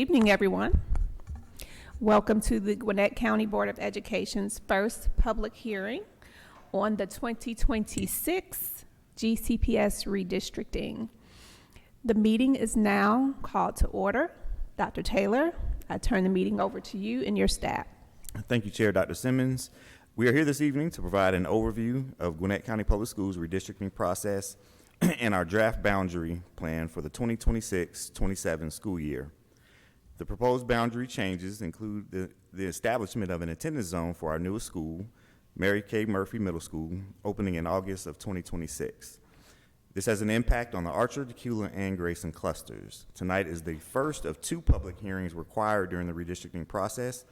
Evening, everyone. Welcome to the Gwinnett County Board of Education's first public hearing on the 2026 GCPS redistricting. The meeting is now called to order. Dr. Taylor, I turn the meeting over to you and your staff. Thank you, Chair Dr. Simmons. We are here this evening to provide an overview of Gwinnett County Public Schools redistricting process and our draft boundary plan for the 2026-27 school year. The proposed boundary changes include the establishment of an attendance zone for our newest school, Mary K. Murphy Middle School, opening in August of 2026. This has an impact on the Archer, Tequila, and Grayson clusters. Tonight is the first of two public hearings required during the redistricting process.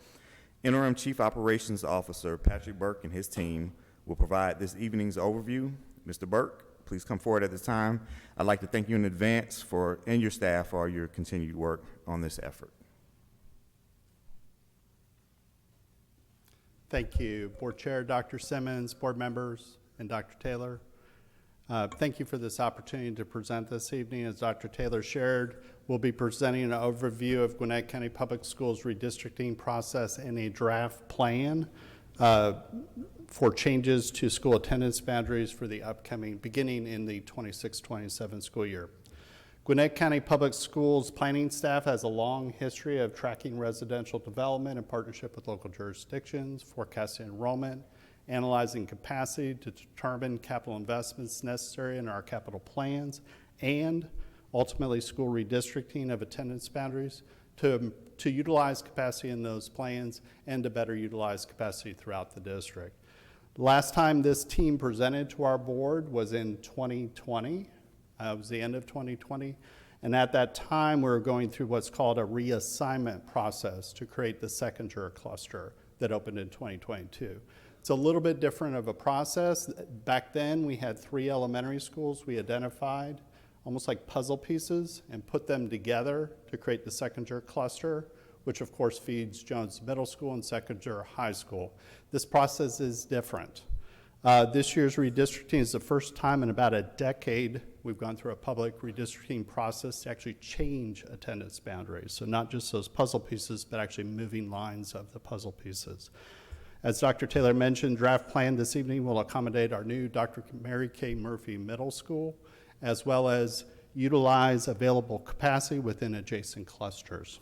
Interim Chief Operations Officer Patrick Burke and his team will provide this evening's overview. Mr. Burke, please come forward at this time. I'd like to thank you in advance and your staff for your continued work on this effort. Thank you, Board Chair Dr. Simmons, board members, and Dr. Taylor. Thank you for this opportunity to present this evening. As Dr. Taylor shared, we'll be presenting an overview of Gwinnett County Public Schools redistricting process and a draft plan for changes to school attendance boundaries for the beginning in the 26-27 school year. Gwinnett County Public Schools planning staff has a long history of tracking residential development in partnership with local jurisdictions, forecasting enrollment, analyzing capacity to determine capital investments necessary in our capital plans, and ultimately school redistricting of attendance boundaries to utilize capacity in those plans and to better utilize capacity throughout the district. Last time this team presented to our board was in 2020. It was the end of 2020. And at that time, we were going through what's called a reassignment process to create the second-year cluster that opened in 2022. It's a little bit different of a process. Back then, we had 3 elementary schools we identified, almost like puzzle pieces, and put them together to create the second-year cluster, which of course feeds Jones Middle School and second-year high school. This process is different. This year's redistricting is the first time in about a decade we've gone through a public redistricting process to actually change attendance boundaries. So not just those puzzle pieces, but actually moving lines of the puzzle pieces. As Dr. Taylor mentioned, draft plan this evening will accommodate our new Dr. Mary K. Murphy Middle School, as well as utilize available capacity within adjacent clusters.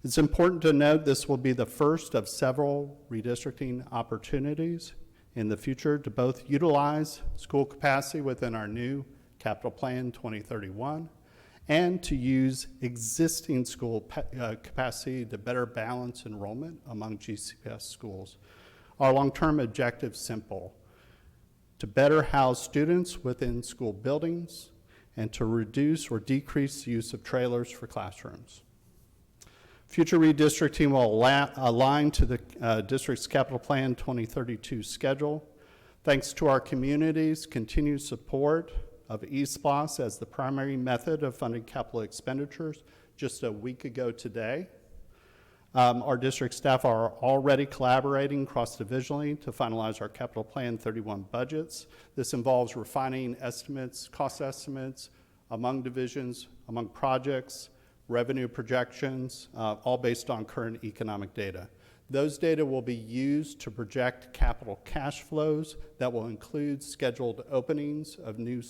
It's important to note this will be the first of several redistricting opportunities in the future to both utilize school capacity within our new Capital Plan 2031 and to use existing school capacity to better balance enrollment among GCPS schools. Our long-term objective is simple: to better house students within school buildings and to reduce or decrease the use of trailers for classrooms. Future redistricting will align to the district's Capital Plan 2032 schedule. Thanks to our community's continued support of eSPOS as the primary method of funding capital expenditures just a week ago today, our district staff are already collaborating cross-divisionally to finalize our Capital Plan 31 budgets. This involves refining estimates, cost estimates among divisions, among projects, revenue projections, all based on current economic data. Those data will be used to project capital cash flows that will include scheduled openings of new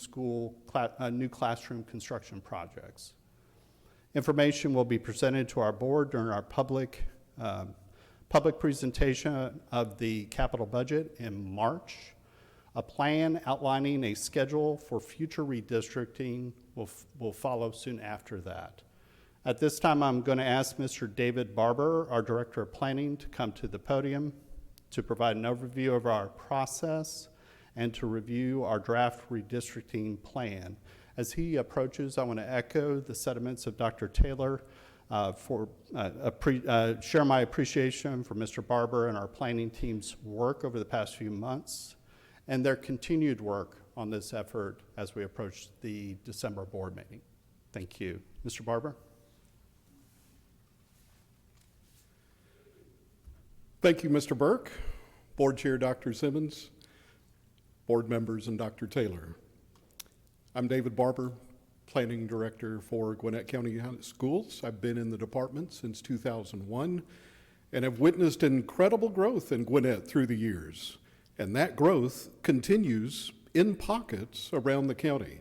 classroom construction projects. Information will be presented to our board during our public presentation of the capital budget in March. A plan outlining a schedule for future redistricting will follow soon after that. At this time, I'm going to ask Mr. David Barber, our Director of Planning, to come to the podium to provide an overview of our process and to review our draft redistricting plan. As he approaches, I want to echo the sentiments of Dr. Taylor share my appreciation for Mr. Barber and our planning team's work over the past few months and their continued work on this effort as we approach the December board meeting. Thank you. Mr. Barber? Thank you, Mr. Burke, Board Chair Dr. Simmons, board members, and Dr. Taylor. I'm David Barber, Planning Director for Gwinnett County Schools. I've been in the department since 2001 and have witnessed incredible growth in Gwinnett through the years. And that growth continues in pockets around the county.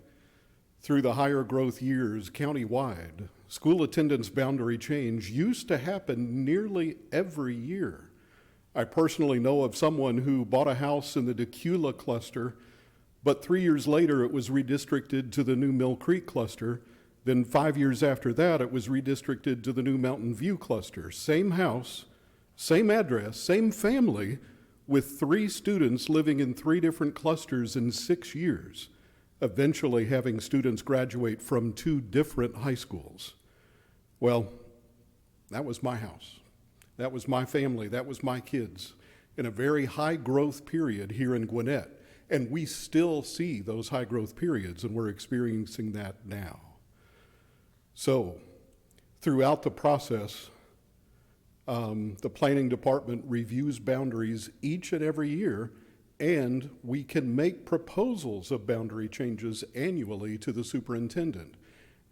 Through the higher growth years countywide, school attendance boundary change used to happen nearly every year. I personally know of someone who bought a house in the Decula cluster, but 3 years later it was redistricted to the new Mill Creek cluster. Then 5 years after that, it was redistricted to the new Mountain View cluster. Same house, same address, same family, with 3 students living in 3 different clusters in 6 years, eventually having students graduate from 2 different high schools. Well, that was my house. That was my family. That was my kids in a very high growth period here in Gwinnett. And we still see those high growth periods, and we're experiencing that now. So, throughout the process, the planning department reviews boundaries each and every year, and we can make proposals of boundary changes annually to the superintendent.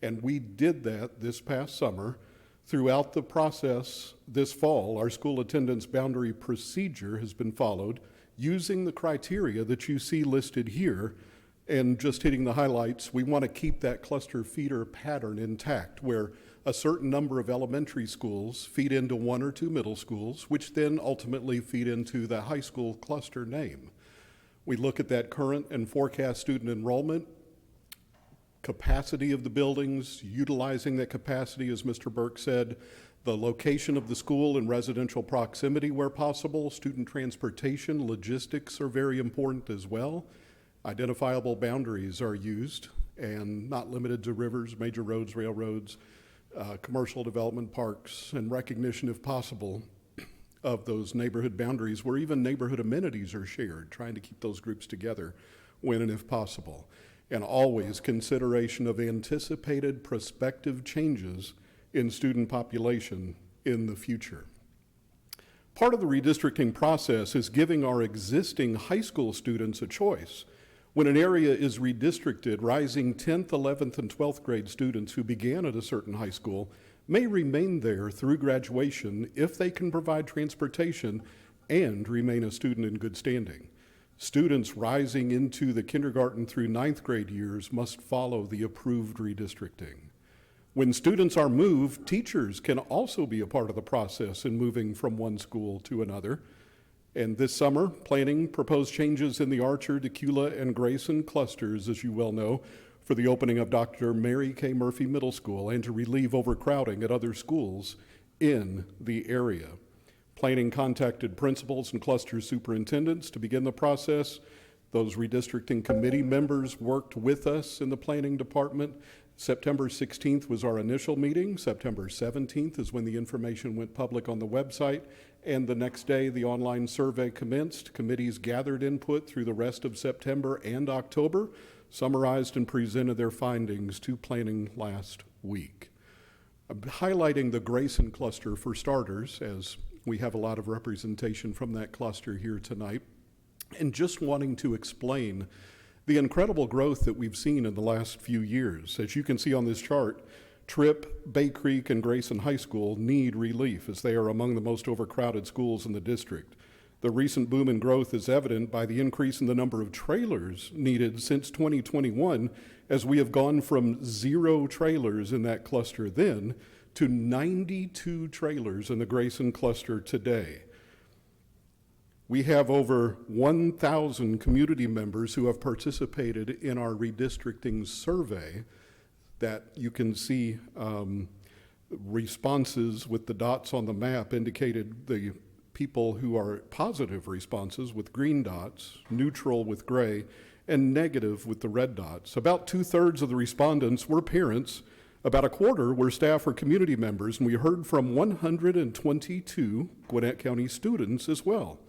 And we did that this past summer. Throughout the process this fall, our school attendance boundary procedure has been followed using the criteria that you see listed here. And just hitting the highlights, we want to keep that cluster feeder pattern intact, where a certain number of elementary schools feed into 1 or 2 middle schools, which then ultimately feed into the high school cluster name. We look at that current and forecast student enrollment, capacity of the buildings, utilizing that capacity, as Mr. Burke said, the location of the school in residential proximity where possible, student transportation, logistics are very important as well. Identifiable boundaries are used, and not limited to rivers, major roads, railroads, commercial development parks, and recognition, if possible, of those neighborhood boundaries where even neighborhood amenities are shared, trying to keep those groups together when and if possible. And always consideration of anticipated prospective changes in student population in the future. Part of the redistricting process is giving our existing high school students a choice. When an area is redistricted, rising 10th, 11th, and 12th grade students who began at a certain high school may remain there through graduation if they can provide transportation and remain a student in good standing. Students rising into the kindergarten through 9th grade years must follow the approved redistricting. When students are moved, teachers can also be a part of the process in moving from one school to another. And this summer, planning proposed changes in the Archer, Decula, and Grayson clusters, as you well know, for the opening of Dr. Mary K. Murphy Middle School and to relieve overcrowding at other schools in the area. Planning contacted principals and cluster superintendents to begin the process. Those redistricting committee members worked with us in the planning department. September 16th was our initial meeting. September 17th is when the information went public on the website. And the next day, the online survey commenced. Committees gathered input through the rest of September and October, summarized and presented their findings to planning last week. I'm highlighting the Grayson cluster for starters, as we have a lot of representation from that cluster here tonight, and just wanting to explain the incredible growth that we've seen in the last few years. As you can see on this chart, Tripp, Bay Creek, and Grayson High School need relief as they are among the most overcrowded schools in the district. The recent boom in growth is evident by the increase in the number of trailers needed since 2021, as we have gone from 0 trailers in that cluster then to 92 trailers in the Grayson cluster today. We have over 1,000 community members who have participated in our redistricting survey that you can see responses with the dots on the map indicated the people who are positive responses with green dots, neutral with gray, and negative with the red dots. About 2/3 of the respondents were parents. About a quarter were staff or community members, and we heard from 122 Gwinnett County students as well.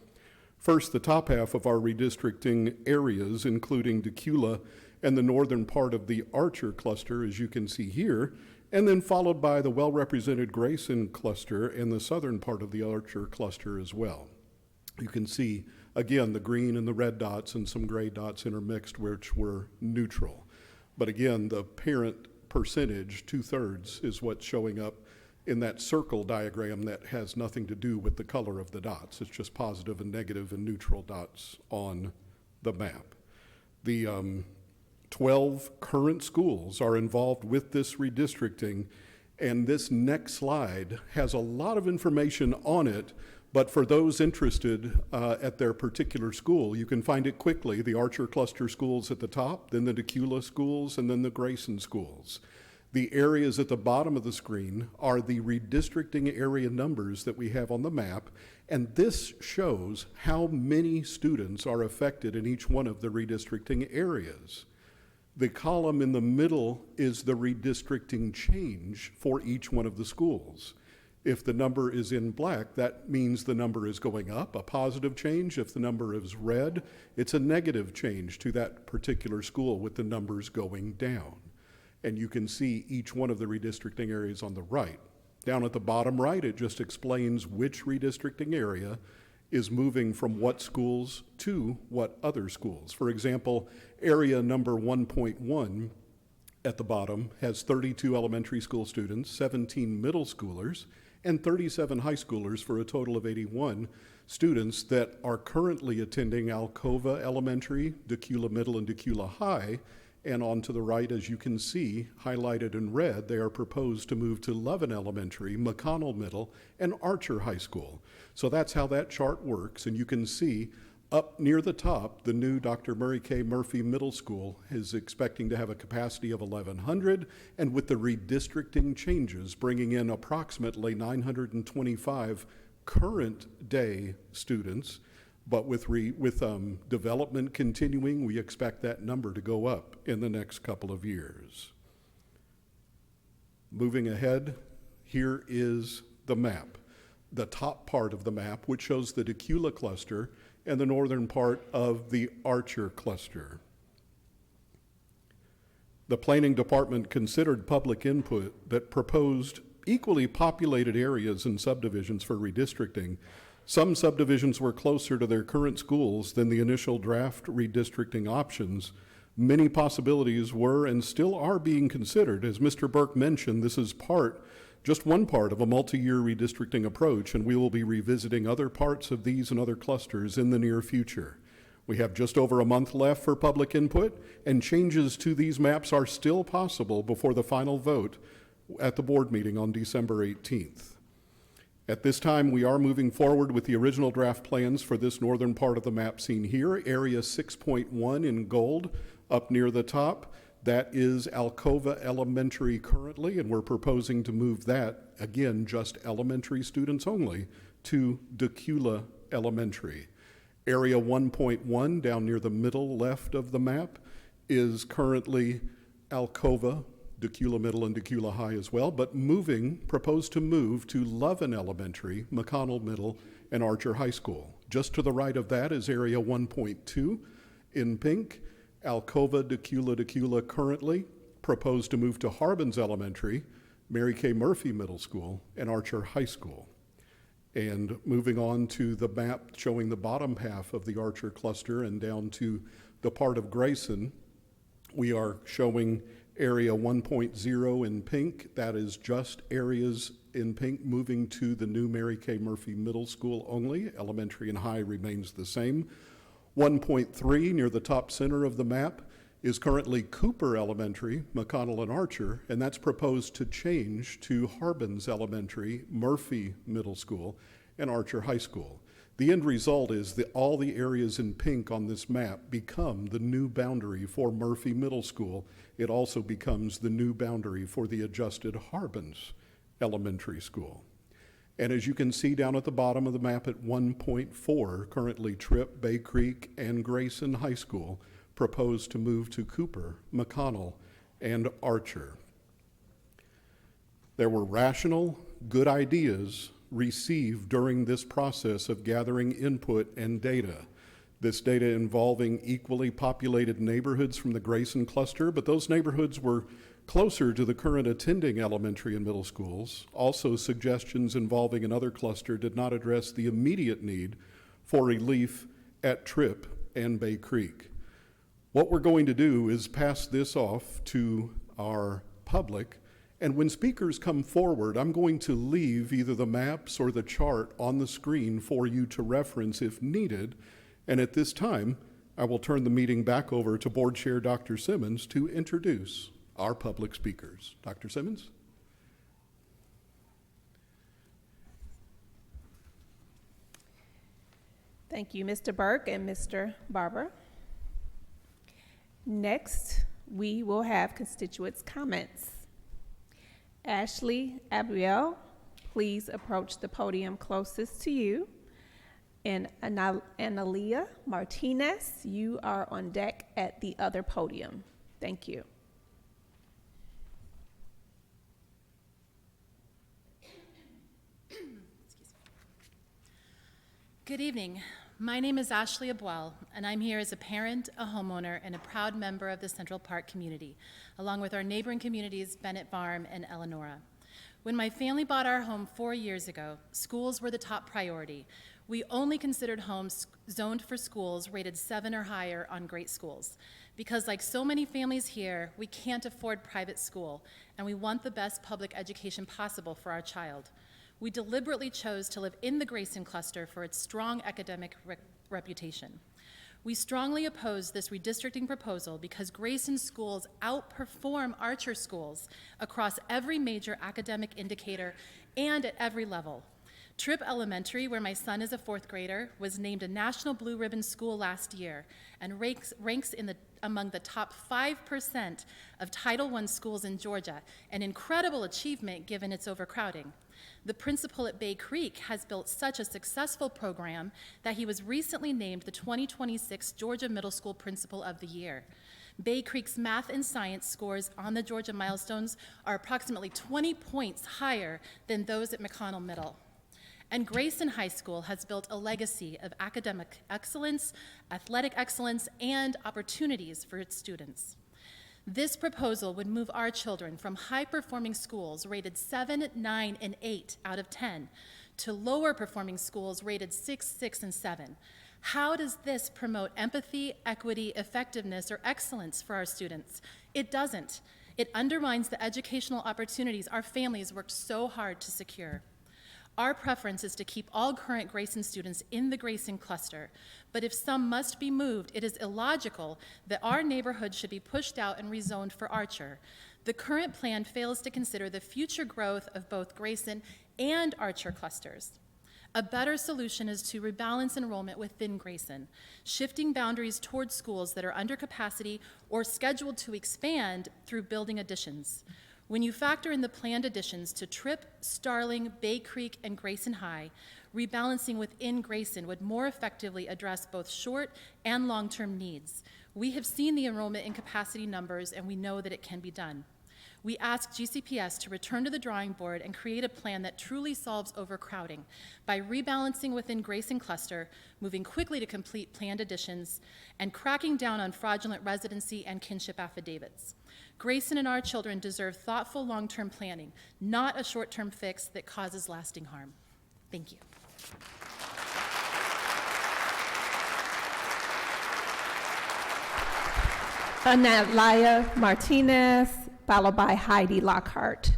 First, the top half of our redistricting areas, including Decula and the northern part of the Archer cluster, as you can see here, and then followed by the well-represented Grayson cluster and the southern part of the Archer cluster as well. You can see, again, the green and the red dots and some gray dots intermixed, which were neutral. But again, the parent percentage, 2/3, is what's showing up in that circle diagram that has nothing to do with the color of the dots. It's just positive and negative and neutral dots on the map. The 12 current schools are involved with this redistricting, and this next slide has a lot of information on it, but for those interested at their particular school, you can find it quickly. The Archer Cluster schools at the top, then the Decula schools, and then the Grayson schools. The areas at the bottom of the screen are the redistricting area numbers that we have on the map, and this shows how many students are affected in each one of the redistricting areas. The column in the middle is the redistricting change for each one of the schools. If the number is in black, that means the number is going up, a positive change. If the number is red, it's a negative change to that particular school with the numbers going down. And you can see each one of the redistricting areas on the right. Down at the bottom right, it just explains which redistricting area is moving from what schools to what other schools. For example, area number 1.1 at the bottom has 32 elementary school students, 17 middle schoolers, and 37 high schoolers for a total of 81 students that are currently attending Alcova Elementary, Decula Middle, and Decula High. And on to the right, as you can see, highlighted in red, they are proposed to move to Lovin Elementary, McConnell Middle, and Archer High School. So that's how that chart works. And you can see up near the top, the new Dr. Murray K. Murphy Middle School is expecting to have a capacity of 1,100, and with the redistricting changes, bringing in approximately 925 current day students. But with development continuing, we expect that number to go up in the next couple of years. Moving ahead, here is the map. The top part of the map, which shows the Decula cluster, and the northern part of the Archer cluster. The planning department considered public input that proposed equally populated areas and subdivisions for redistricting. Some subdivisions were closer to their current schools than the initial draft redistricting options. Many possibilities were and still are being considered. As Mr. Burke mentioned, this is just one part of a multi-year redistricting approach, and we will be revisiting other parts of these and other clusters in the near future. We have just over a month left for public input, and changes to these maps are still possible before the final vote at the board meeting on December 18th. At this time, we are moving forward with the original draft plans for this northern part of the map seen here, area 6.1 in gold up near the top. That is Alcova Elementary currently, and we're proposing to move that, again, just elementary students only, to Decula Elementary. Area 1.1 down near the middle left of the map is currently Alcova, Decula Middle, and Decula High as well, but proposed to move to Lovin Elementary, McConnell Middle, and Archer High School. Just to the right of that is area 1.2 in pink. Alcova, Decula currently proposed to move to Harbins Elementary, Mary K. Murphy Middle School, and Archer High School. And moving on to the map showing the bottom half of the Archer cluster and down to the part of Grayson, we are showing area 1.0 in pink. That is just areas in pink moving to the new Mary K. Murphy Middle School only. Elementary and high remains the same. 1.3 near the top center of the map is currently Cooper Elementary, McConnell and Archer, and that's proposed to change to Harbins Elementary, Murphy Middle School, and Archer High School. The end result is that all the areas in pink on this map become the new boundary for Murphy Middle School. It also becomes the new boundary for the adjusted Harbins Elementary School. And as you can see down at the bottom of the map at 1.4, currently Tripp, Bay Creek, and Grayson High School proposed to move to Cooper, McConnell, and Archer. There were rational, good ideas received during this process of gathering input and data. This data involving equally populated neighborhoods from the Grayson cluster, but those neighborhoods were closer to the current attending elementary and middle schools. Also, suggestions involving another cluster did not address the immediate need for relief at Tripp and Bay Creek. What we're going to do is pass this off to our public. And when speakers come forward, I'm going to leave either the maps or the chart on the screen for you to reference if needed. And at this time, I will turn the meeting back over to Board Chair Dr. Simmons to introduce our public speakers. Dr. Simmons? Thank you, Mr. Burke and Mr. Barber. Next, we will have constituents' comments. Ashley Abriel, please approach the podium closest to you. And Analia Martinez, you are on deck at the other podium. Thank you. Good evening. My name is Ashley Abuel, and I'm here as a parent, a homeowner, and a proud member of the Central Park community, along with our neighboring communities, Bennett Farm and Eleonora. When my family bought our home 4 years ago, schools were the top priority. We only considered homes zoned for schools rated 7 or higher on great schools. Because like so many families here, we can't afford private school, and we want the best public education possible for our child. We deliberately chose to live in the Grayson cluster for its strong academic reputation. We strongly oppose this redistricting proposal because Grayson schools outperform Archer schools across every major academic indicator and at every level. Tripp Elementary, where my son is a 4th grader, was named a National Blue Ribbon School last year and ranks among the top 5% of Title I schools in Georgia, an incredible achievement given its overcrowding. The principal at Bay Creek has built such a successful program that he was recently named the 2026 Georgia Middle School Principal of the Year. Bay Creek's math and science scores on the Georgia milestones are approximately 20 points higher than those at McConnell Middle. And Grayson High School has built a legacy of academic excellence, athletic excellence, and opportunities for its students. This proposal would move our children from high-performing schools rated 7, 9, and 8 out of 10 to lower-performing schools rated 6, 6, and 7. How does this promote empathy, equity, effectiveness, or excellence for our students? It doesn't. It undermines the educational opportunities our families worked so hard to secure. Our preference is to keep all current Grayson students in the Grayson cluster, but if some must be moved, it is illogical that our neighborhood should be pushed out and rezoned for Archer. The current plan fails to consider the future growth of both Grayson and Archer clusters. A better solution is to rebalance enrollment within Grayson, shifting boundaries towards schools that are under capacity or scheduled to expand through building additions. When you factor in the planned additions to Tripp, Starling, Bay Creek, and Grayson High, rebalancing within Grayson would more effectively address both short and long-term needs. We have seen the enrollment and capacity numbers, and we know that it can be done. We ask GCPS to return to the drawing board and create a plan that truly solves overcrowding by rebalancing within Grayson cluster, moving quickly to complete planned additions, and cracking down on fraudulent residency and kinship affidavits. Grayson and our children deserve thoughtful long-term planning, not a short-term fix that causes lasting harm. Thank you. Analia Martinez, followed by Heidi Lockhart.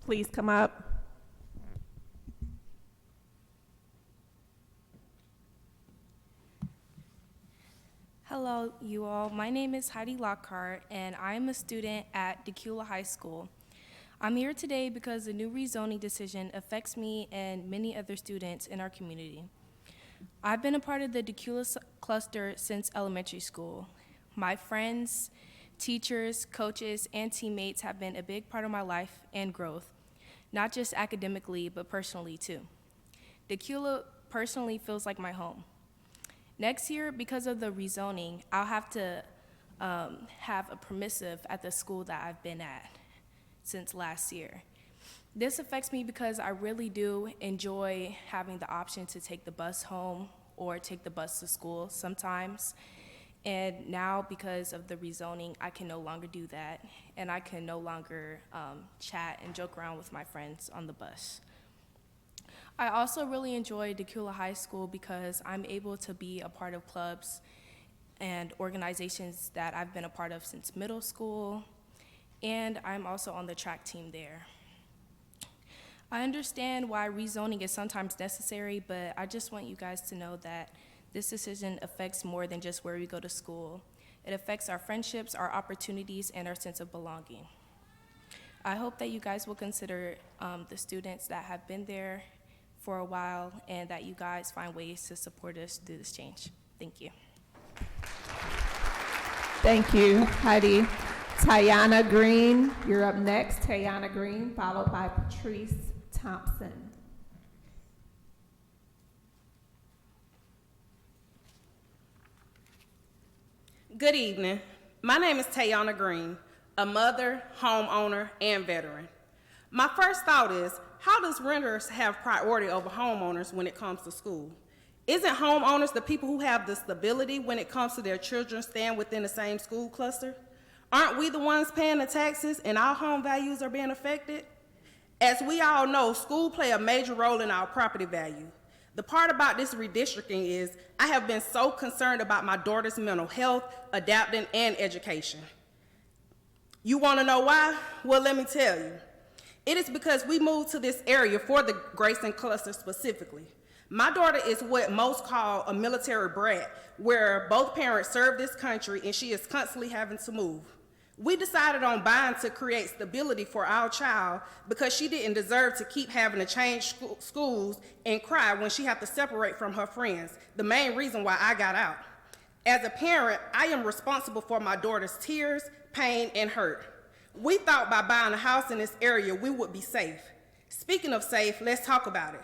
Please come up. Hello, you all. My name is Heidi Lockhart, and I am a student at Decula High School. I'm here today because the new rezoning decision affects me and many other students in our community. I've been a part of the Decula cluster since elementary school. My friends, teachers, coaches, and teammates have been a big part of my life and growth, not just academically, but personally too. Decula personally feels like my home. Next year, because of the rezoning, I'll have to have a permissive at the school that I've been at since last year. This affects me because I really do enjoy having the option to take the bus home or take the bus to school sometimes. And now, because of the rezoning, I can no longer do that, and I can no longer chat and joke around with my friends on the bus. I also really enjoy Decula High School because I'm able to be a part of clubs and organizations that I've been a part of since middle school, and I'm also on the track team there. I understand why rezoning is sometimes necessary, but I just want you guys to know that this decision affects more than just where we go to school. It affects our friendships, our opportunities, and our sense of belonging. I hope that you guys will consider the students that have been there for a while and that you guys find ways to support us through this change. Thank you. Thank you, Heidi. Tayana Green, you're up next. Tayana Green, followed by Patrice Thompson. Good evening. My name is Tayana Green, a mother, homeowner, and veteran. My first thought is, how does renters have priority over homeowners when it comes to school? Isn't homeowners the people who have the stability when it comes to their children staying within the same school cluster? Aren't we the ones paying the taxes and our home values are being affected? As we all know, school play a major role in our property value. The part about this redistricting is I have been so concerned about my daughter's mental health, adapting, and education. You want to know why? Well, let me tell you. It is because we moved to this area for the Grayson cluster specifically. My daughter is what most call a military brat, where both parents serve this country and she is constantly having to move. We decided on buying to create stability for our child because she didn't deserve to keep having to change schools and cry when she had to separate from her friends, the main reason why I got out. As a parent, I am responsible for my daughter's tears, pain, and hurt. We thought by buying a house in this area, we would be safe. Speaking of safe, let's talk about it.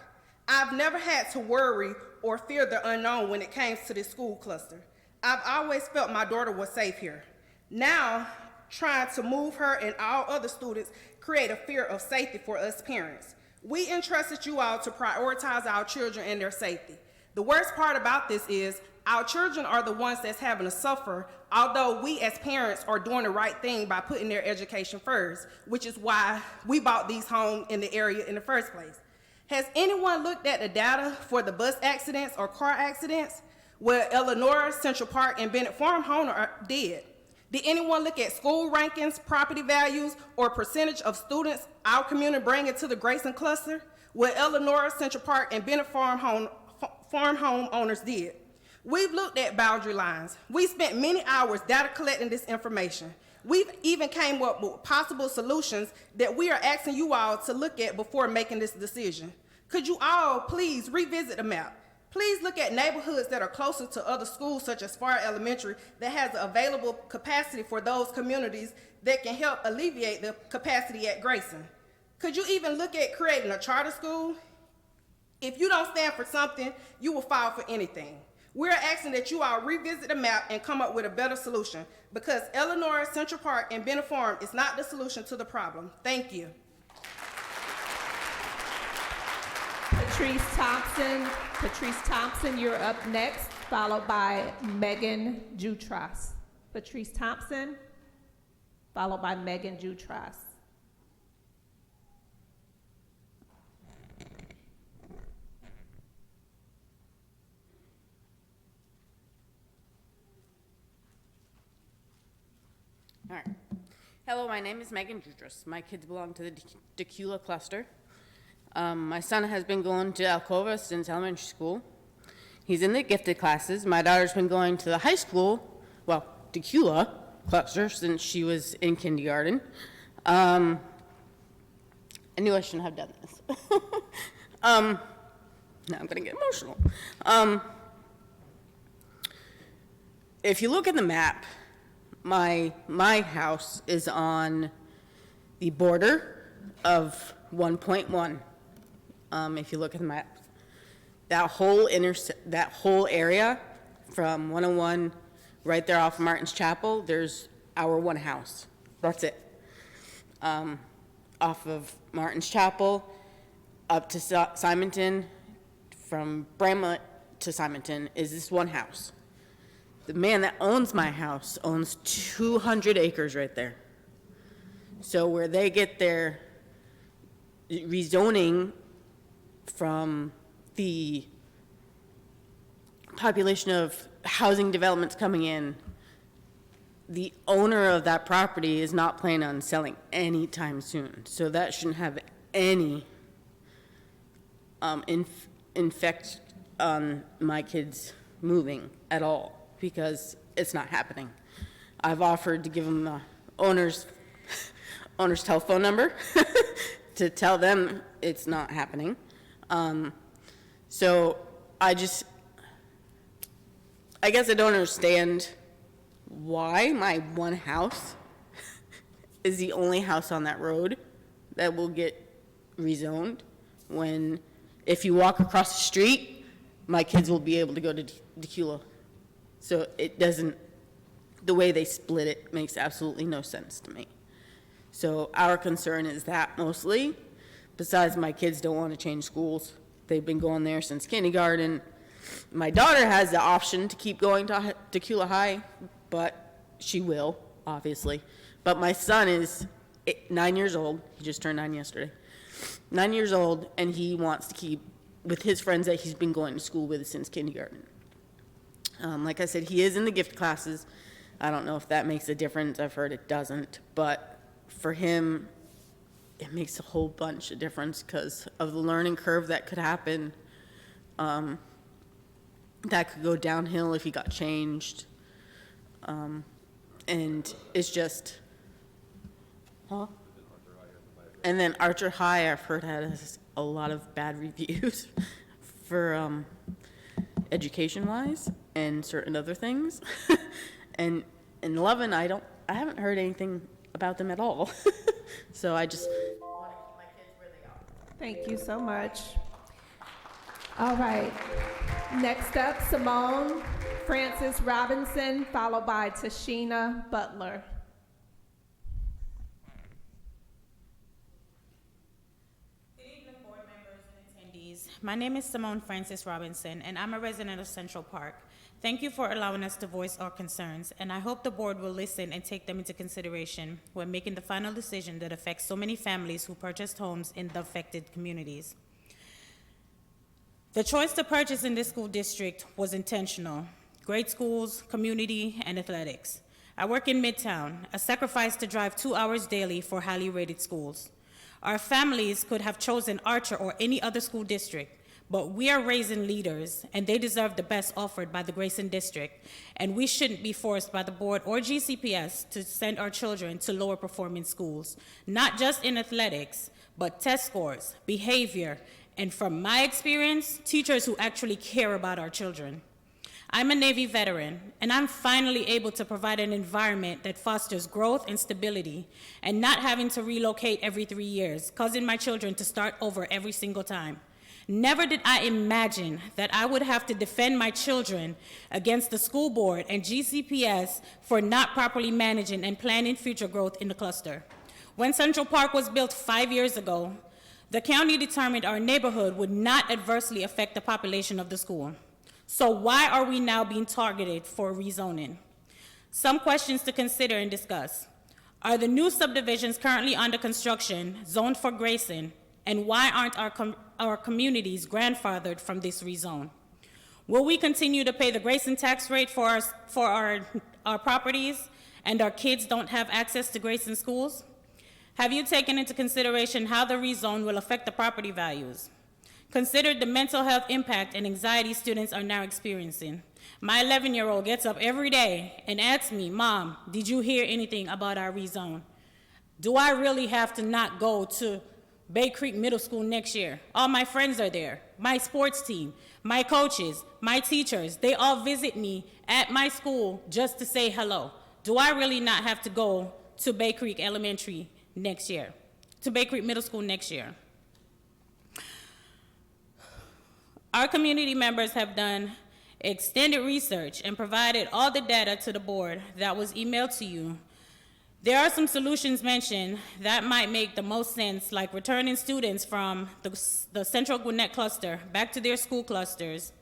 I've never had to worry or fear the unknown when it came to this school cluster. I've always felt my daughter was safe here. Now, trying to move her and all other students create a fear of safety for us parents. We entrusted you all to prioritize our children and their safety. The worst part about this is our children are the ones that's having to suffer, although we as parents are doing the right thing by putting their education first, which is why we bought these homes in the area in the first place. Has anyone looked at the data for the bus accidents or car accidents? Well, Eleanor, Central Park, and Bennett Farm Homer did. Did anyone look at school rankings, property values, or percentage of students our community bringing to the Grayson cluster? Well, Eleanor, Central Park, and Bennett Farm home owners did. We've looked at boundary lines. We spent many hours data collecting this information. We've even came up with possible solutions that we are asking you all to look at before making this decision. Could you all please revisit the map? Please look at neighborhoods that are closer to other schools such as Farr Elementary that has available capacity for those communities that can help alleviate the capacity at Grayson. Could you even look at creating a charter school? If you don't stand for something, you will fall for anything. We're asking that you all revisit the map and come up with a better solution because Eleanor, Central Park, and Bennett Farm is not the solution to the problem. Thank you. Patrice Thompson, you're up next, followed by Megan Jutras. Patrice Thompson, followed by Megan Jutras. All right. Hello, my name is Megan Jutras. My kids belong to the Decula cluster. My son has been going to Alcova since elementary school. He's in the gifted classes. My daughter's been going to the high school, well, Decula cluster since she was in kindergarten. I knew I shouldn't have done this. Now I'm gonna get emotional. If you look at the map, my house is on the border of 1.1. If you look at the map, that whole area from 101 right there off of Martin's Chapel, there's our one house. That's it. Off of Martin's Chapel up to Simonton, from Bramlett to Simonton is this one house. The man that owns my house owns 200 acres right there. So where they get their rezoning from the population of housing developments coming in, the owner of that property is not planning on selling anytime soon. So that shouldn't have any effect on my kids moving at all, because it's not happening. I've offered to give them the owner's telephone number to tell them it's not happening. So I guess I don't understand why my one house is the only house on that road that will get rezoned, when if you walk across the street, my kids will be able to go to Decula. So it doesn't, the way they split it makes absolutely no sense to me. So our concern is that mostly. Besides, my kids don't want to change schools. They've been going there since kindergarten. My daughter has the option to keep going to Decula High, but she will, obviously. But my son is 9 years old. He just turned 9 yesterday. 9 years old, and he wants to keep with his friends that he's been going to school with since kindergarten. Like I said, he is in the gift classes. I don't know if that makes a difference. I've heard it doesn't. But for him, it makes a whole bunch of difference because of the learning curve that could happen. That could go downhill if he got changed. And it's just, huh? And then Archer High, I've heard, has a lot of bad reviews for education-wise and certain other things. And in Lovin, I haven't heard anything about them at all. So I just want to keep my kids where they are. Thank you so much. All right. Next up, Simone Francis Robinson, followed by Tashina Butler. Good evening, board members and attendees. My name is Simone Francis Robinson, and I'm a resident of Central Park. Thank you for allowing us to voice our concerns, and I hope the board will listen and take them into consideration when making the final decision that affects so many families who purchased homes in the affected communities. The choice to purchase in this school district was intentional. Great schools, community, and athletics. I work in Midtown, a sacrifice to drive 2 hours daily for highly rated schools. Our families could have chosen Archer or any other school district, but we are raising leaders, and they deserve the best offered by the Grayson District, and we shouldn't be forced by the board or GCPS to send our children to lower performing schools, not just in athletics, but test scores, behavior, and from my experience, teachers who actually care about our children. I'm a Navy veteran, and I'm finally able to provide an environment that fosters growth and stability, and not having to relocate every 3 years, causing my children to start over every single time. Never did I imagine that I would have to defend my children against the school board and GCPS for not properly managing and planning future growth in the cluster. When Central Park was built 5 years ago, the county determined our neighborhood would not adversely affect the population of the school. So why are we now being targeted for rezoning? Some questions to consider and discuss. Are the new subdivisions currently under construction zoned for Grayson? And why aren't our communities grandfathered from this rezone? Will we continue to pay the Grayson tax rate for our properties, and our kids don't have access to Grayson schools? Have you taken into consideration how the rezone will affect the property values? Consider the mental health impact and anxiety students are now experiencing. My 11-year-old gets up every day and asks me, "Mom, did you hear anything about our rezone? Do I really have to not go to Bay Creek Middle School next year? All my friends are there, my sports team, my coaches, my teachers, they all visit me at my school just to say hello. Do I really not have to go to Bay Creek Elementary next year, to Bay Creek Middle School next year?" Our community members have done extended research and provided all the data to the board that was emailed to you. There are some solutions mentioned that might make the most sense, like returning students from the Central Gwinnett cluster back to their school clusters,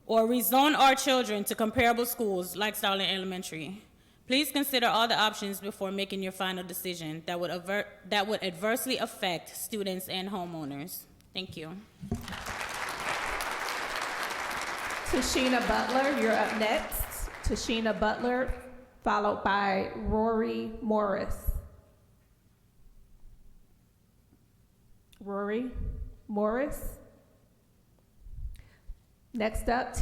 or rezone our children to comparable schools like Starling Elementary. Please consider all the options before making your final decision that would adversely affect students and homeowners. Thank you. Tashina Butler, you're up next. Tashina Butler, followed by Rory Morris. Rory Morris. Next up,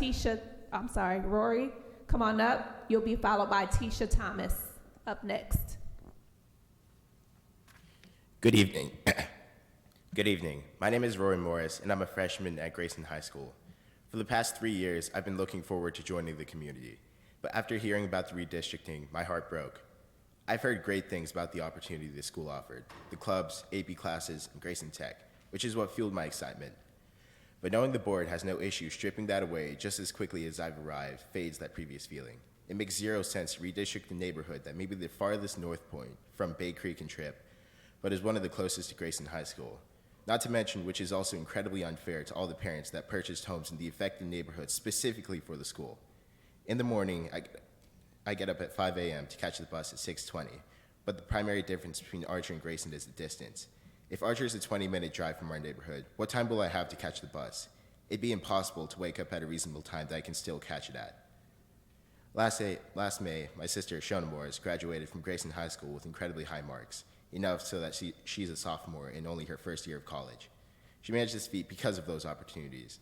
Rory, come on up. You'll be followed by Tisha Thomas, up next. Good evening. Good evening. My name is Rory Morris, and I'm a freshman at Grayson High School. For the past 3 years, I've been looking forward to joining the community, but after hearing about the redistricting, my heart broke. I've heard great things about the opportunity the school offered, the clubs, AP classes, and Grayson Tech, which is what fueled my excitement. But knowing the board has no issue stripping that away just as quickly as I've arrived fades that previous feeling. It makes zero sense to redistrict a neighborhood that may be the farthest north point from Bay Creek and Tripp, but is one of the closest to Grayson High School. Not to mention, which is also incredibly unfair to all the parents that purchased homes in the affected neighborhoods specifically for the school. In the morning, I get up at 5 a.m. to catch the bus at 6:20, but the primary difference between Archer and Grayson is the distance. If Archer is a 20-minute drive from our neighborhood, what time will I have to catch the bus? It'd be impossible to wake up at a reasonable time that I can still catch it at. Last May, my sister, Shona Morris, graduated from Grayson High School with incredibly high marks, enough so that she's a sophomore in only her first year of college. She managed this feat because of those opportunities.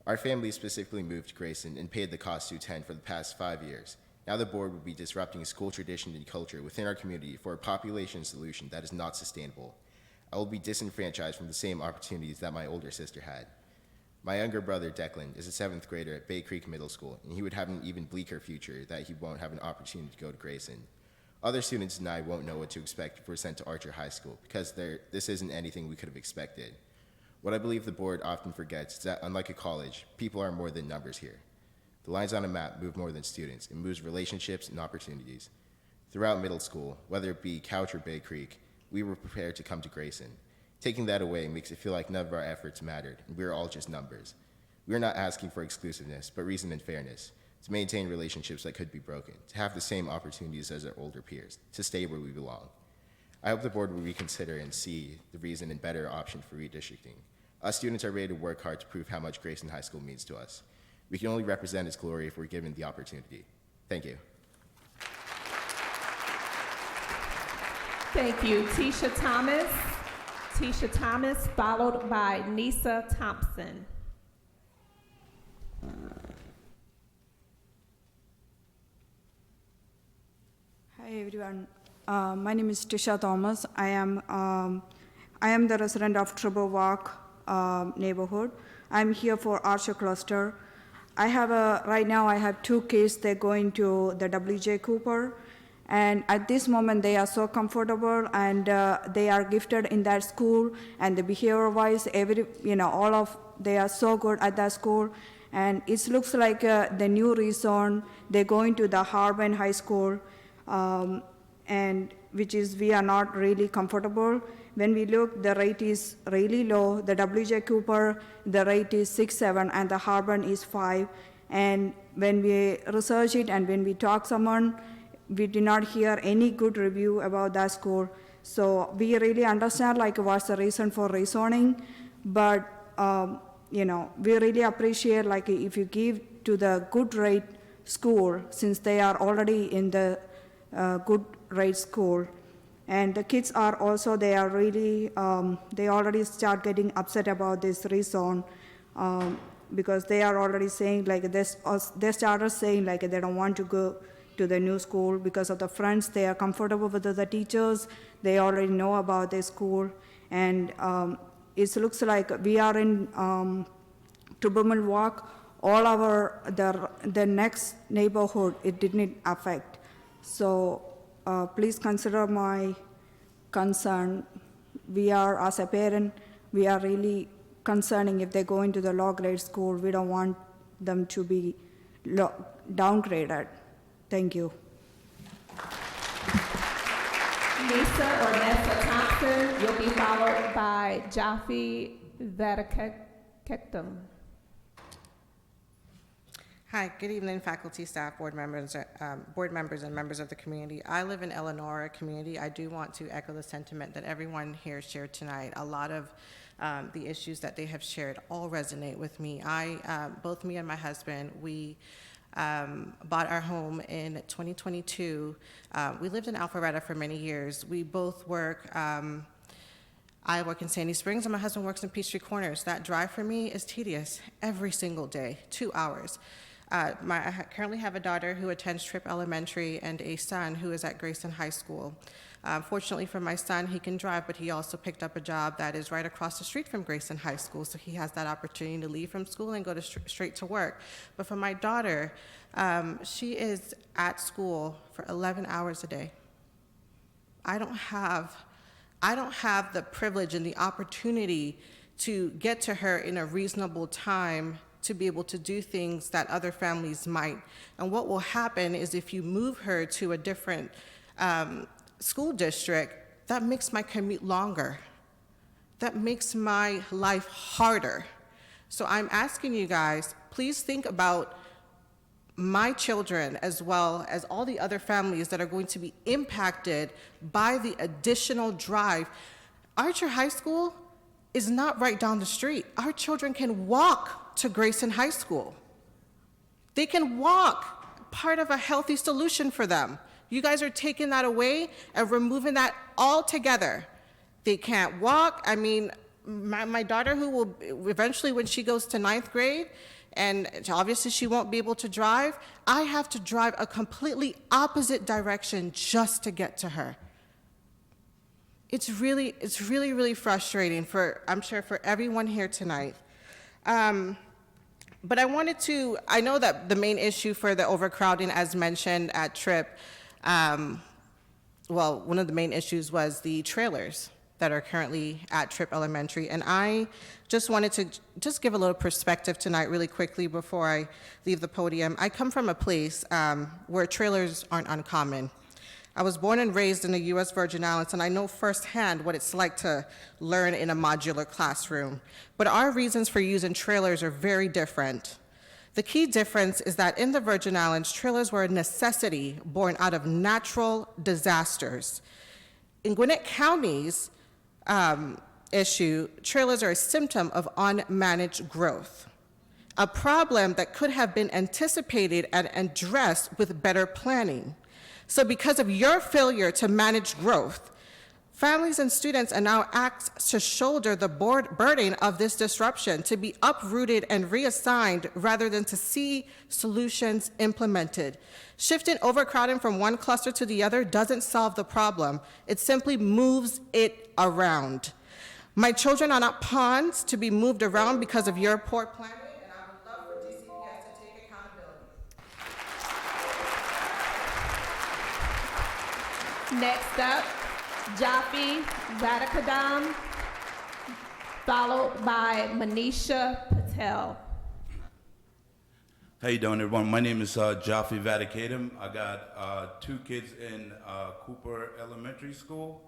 Our family specifically moved to Grayson and paid the cost to attend for the past 5 years. Now the board would be disrupting school tradition and culture within our community for a population solution that is not sustainable. I will be disenfranchised from the same opportunities that my older sister had. My younger brother, Declan, is a 7th grader at Bay Creek Middle School, and he would have an even bleaker future that he won't have an opportunity to go to Grayson. Other students and I won't know what to expect if we're sent to Archer High School, because this isn't anything we could have expected. What I believe the board often forgets is that, unlike a college, people are more than numbers here. The lines on a map move more than students. It moves relationships and opportunities. Throughout middle school, whether it be Couch or Bay Creek, we were prepared to come to Grayson. Taking that away makes it feel like none of our efforts mattered, and we are all just numbers. We are not asking for exclusiveness, but reason and fairness, to maintain relationships that could be broken, to have the same opportunities as our older peers, to stay where we belong. I hope the board will reconsider and see the reason and better option for redistricting. Us students are ready to work hard to prove how much Grayson High School means to us. We can only represent its glory if we're given the opportunity. Thank you. Thank you. Tisha Thomas. Tisha Thomas, followed by Nisa Thompson. Hi everyone. My name is Tisha Thomas. I am the resident of Trouble Walk neighborhood. I'm here for Archer Cluster. Right now I have 2 kids. They're going to the W.J. Cooper, and at this moment they are so comfortable, and they are gifted in that school, and the behavior-wise, they are so good at that school, and it looks like the new rezone. They're going to the Harbin High School, and we are not really comfortable. When we look, the rate is really low. The W.J. Cooper, the rate is 6.7, and the Harbin is 5. And when we research it and when we talk to someone, we did not hear any good review about that school. So we really understand what's the reason for rezoning, but we really appreciate if you give to the good rate school, since they are already in the good rate school. And the kids are also, they already start getting upset about this rezone because they are already saying they started saying they don't want to go to the new school because of the friends. They are comfortable with the teachers. They already know about the school. And it looks like we are in Trouble Walk. All the next neighborhood, it didn't affect. So please consider my concern. As a parent, we are really concerning if they go into the low grade school. We don't want them to be downgraded. Thank you. Nisa or Nessa Thompson, you'll be followed by Jaffe Vadakektum. Hi, good evening, faculty, staff, board members, and members of the community. I live in Eleanor community. I do want to echo the sentiment that everyone here shared tonight. A lot of the issues that they have shared all resonate with me. Both me and my husband, we bought our home in 2022. We lived in Alpharetta for many years. We both work. I work in Sandy Springs, and my husband works in Peachtree Corners. That drive for me is tedious every single day, 2 hours. I currently have a daughter who attends Tripp Elementary and a son who is at Grayson High School. Fortunately for my son, he can drive, but he also picked up a job that is right across the street from Grayson High School, so he has that opportunity to leave from school and go to straight to work. But for my daughter, she is at school for 11 hours a day. I don't have the privilege and the opportunity to get to her in a reasonable time to be able to do things that other families might. And what will happen is if you move her to a different school district, that makes my commute longer. That makes my life harder. So I'm asking you guys, please think about my children as well as all the other families that are going to be impacted by the additional drive. Archer High School is not right down the street. Our children can walk to Grayson High School. They can walk, part of a healthy solution for them. You guys are taking that away and removing that altogether. They can't walk. I mean, my daughter, who will eventually, when she goes to 9th grade, and obviously she won't be able to drive, I have to drive a completely opposite direction just to get to her. It's really, really frustrating I'm sure for everyone here tonight. But I know that the main issue for the overcrowding, as mentioned at Tripp, one of the main issues was the trailers that are currently at Tripp Elementary. And I just wanted to just give a little perspective tonight really quickly before I leave the podium. I come from a place where trailers aren't uncommon. I was born and raised in the U.S. Virgin Islands, and I know firsthand what it's like to learn in a modular classroom. But our reasons for using trailers are very different. The key difference is that in the Virgin Islands, trailers were a necessity born out of natural disasters. In Gwinnett County's issue, trailers are a symptom of unmanaged growth, a problem that could have been anticipated and addressed with better planning. So because of your failure to manage growth, families and students are now asked to shoulder the burden of this disruption, to be uprooted and reassigned rather than to see solutions implemented. Shifting overcrowding from one cluster to the other doesn't solve the problem. It simply moves it around. My children are not pawns to be moved around because of your poor planning, and I would love for DCPS to take accountability. Next up, Jafi Vadakadam, followed by Manisha Patel. How you doing, everyone? My name is Jafi Vadakadam. I got 2 kids in Cooper Elementary School.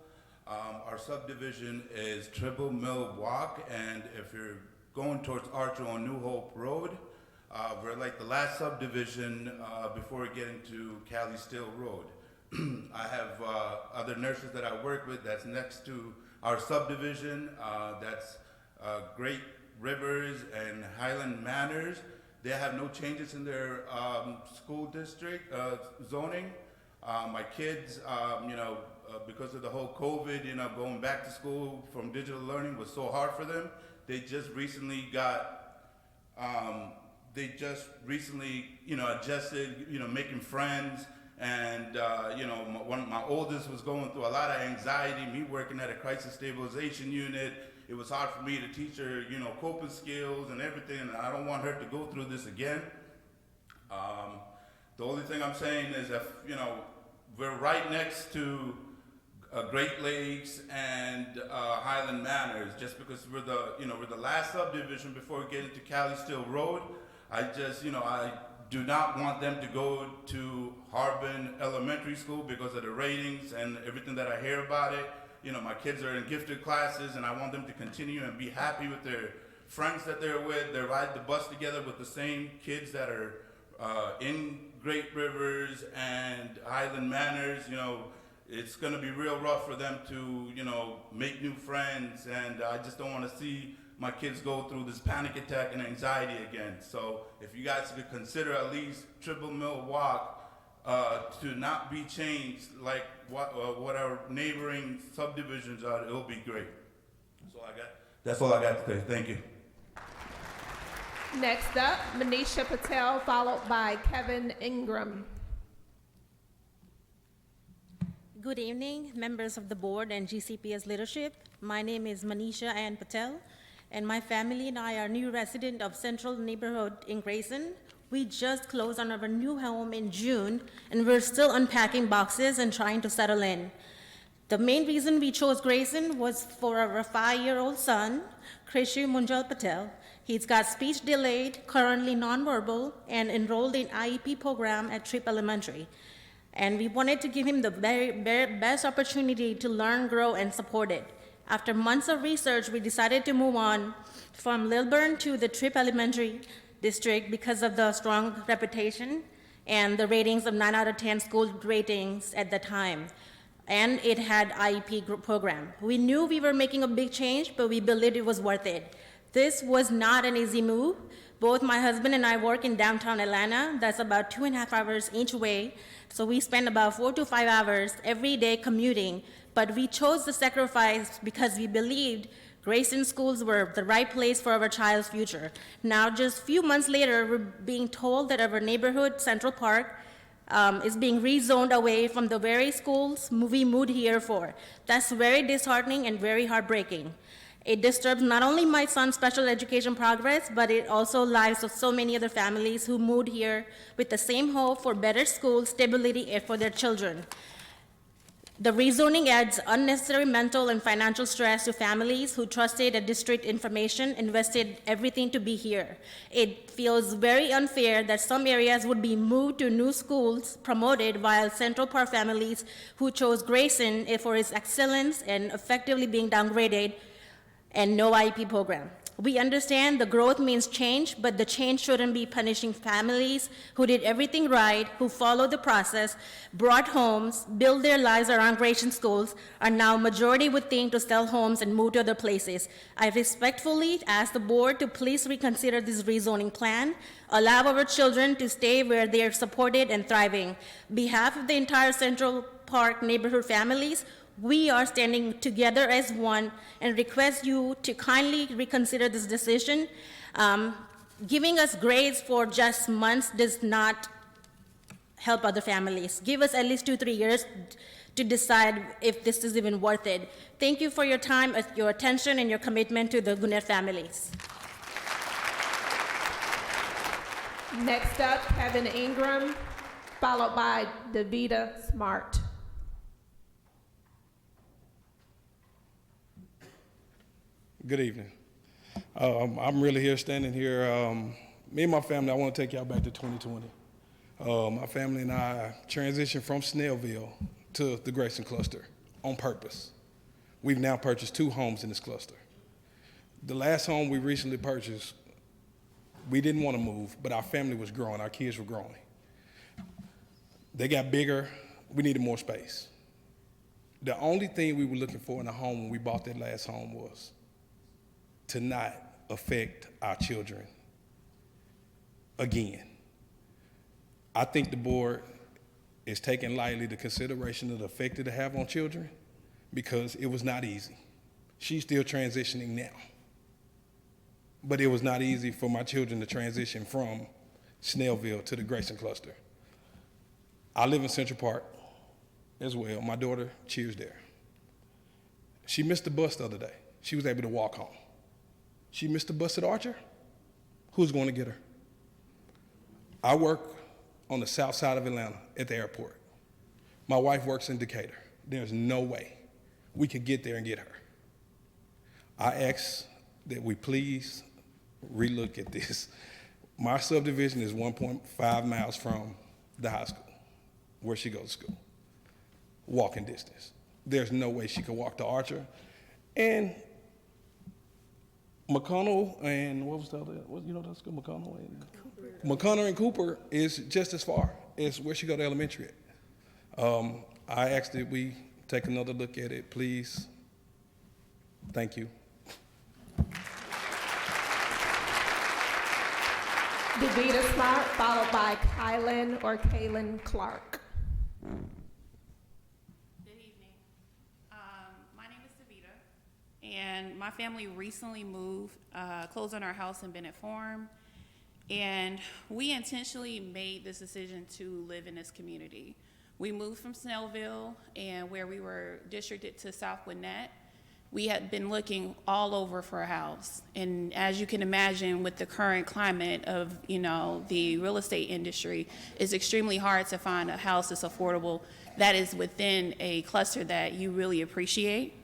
Our subdivision is Tribble Mill Walk, and if you're going towards Archer on New Hope Road, we're like the last subdivision before getting to Cali Still Road. I have other nurses that I work with that's next to our subdivision. That's Great Rivers and Highland Manors. They have no changes in their school district zoning. My kids, because of the whole COVID, going back to school from digital learning was so hard for them. They just recently adjusted, making friends. And, my oldest was going through a lot of anxiety, me working at a crisis stabilization unit. It was hard for me to teach her, coping skills and everything, and I don't want her to go through this again. The only thing I'm saying is that, we're right next to Great Lakes and Highland Manors, just because we're the last subdivision before we get into Cali Still Road. I do not want them to go to Harbin Elementary School because of the ratings and everything that I hear about it. My kids are in gifted classes, and I want them to continue and be happy with their friends that they're with. They ride the bus together with the same kids that are in Great Rivers and Highland Manors, it's going to be real rough for them to, make new friends, and I just don't want to see my kids go through this panic attack and anxiety again. So if you guys could consider at least Triple Mill Walk to not be changed like what our neighboring subdivisions are, it'll be great. That's all I got to say. Thank you. Next up, Manisha Patel, followed by Kevin Ingram. Good evening, members of the board and GCPS leadership. My name is Manisha Ann Patel, and my family and I are new resident of Central Neighborhood in Grayson. We just closed on our new home in June, and we're still unpacking boxes and trying to settle in. The main reason we chose Grayson was for our 5-year-old son, Krishu Munjal Patel. He's got speech delayed, currently nonverbal, and enrolled in IEP program at Tripp Elementary. And we wanted to give him the very best opportunity to learn, grow, and support it. After months of research, we decided to move on from Lilburn to the Tripp Elementary District because of the strong reputation and the ratings of 9 out of 10 school ratings at the time. And it had IEP program. We knew we were making a big change, but we believed it was worth it. This was not an easy move. Both my husband and I work in downtown Atlanta. That's about 2.5 hours each way. So we spend about 4 to 5 hours every day commuting. But we chose the sacrifice because we believed Grayson schools were the right place for our child's future. Now, just a few months later, we're being told that our neighborhood, Central Park, is being rezoned away from the very schools we moved here for. That's very disheartening and very heartbreaking. It disturbs not only my son's special education progress, but it also lives of so many other families who moved here with the same hope for better school stability for their children. The rezoning adds unnecessary mental and financial stress to families who trusted a district information, invested everything to be here. It feels very unfair that some areas would be moved to new schools promoted while Central Park families who chose Grayson for its excellence and effectively being downgraded and no IEP program. We understand the growth means change, but the change shouldn't be punishing families who did everything right, who followed the process, brought homes, built their lives around Grayson schools, are now majority would think to sell homes and move to other places. I respectfully ask the board to please reconsider this rezoning plan, allow our children to stay where they are supported and thriving. On behalf of the entire Central Park neighborhood families, we are standing together as one and request you to kindly reconsider this decision. Giving us grades for just months does not help other families. Give us at least 2-3 years to decide if this is even worth it. Thank you for your time, your attention, and your commitment to the Gwinnett families. Next up, Kevin Ingram, followed by Davida Smart. Good evening. I'm really here, standing here. Me and my family, I want to take y'all back to 2020. My family and I transitioned from Snellville to the Grayson cluster on purpose. We've now purchased 2 homes in this cluster. The last home we recently purchased, we didn't want to move, but our family was growing, our kids were growing. They got bigger, we needed more space. The only thing we were looking for in a home when we bought that last home was to not affect our children again. I think the board is taking lightly the consideration of the effect it have on children because it was not easy. She's still transitioning now. But it was not easy for my children to transition from Snellville to the Grayson cluster. I live in Central Park as well. My daughter cheers there. She missed the bus the other day. She was able to walk home. She missed the bus at Archer. Who's going to get her? I work on the south side of Atlanta at the airport. My wife works in Decatur. There's no way we could get there and get her. I ask that we please relook at this. My subdivision is 1.5 miles from the high school where she goes to school, walking distance. There's no way she could walk to Archer. And McConnell and what was the other? What, you know that school, McConnell and Cooper is just as far as where she go to elementary at. I asked that we take another look at it, please. Thank you. Davida Smart, followed by Kylan or Kaylin Clark. Good evening. My name is Davida, and my family recently moved, closed on our house in Bennett Farm, and we intentionally made this decision to live in this community. We moved from Snellville, and where we were districted to South Gwinnett, we had been looking all over for a house. And as you can imagine, with the current climate of, the real estate industry, it's extremely hard to find a house that's affordable that is within a cluster that you really appreciate.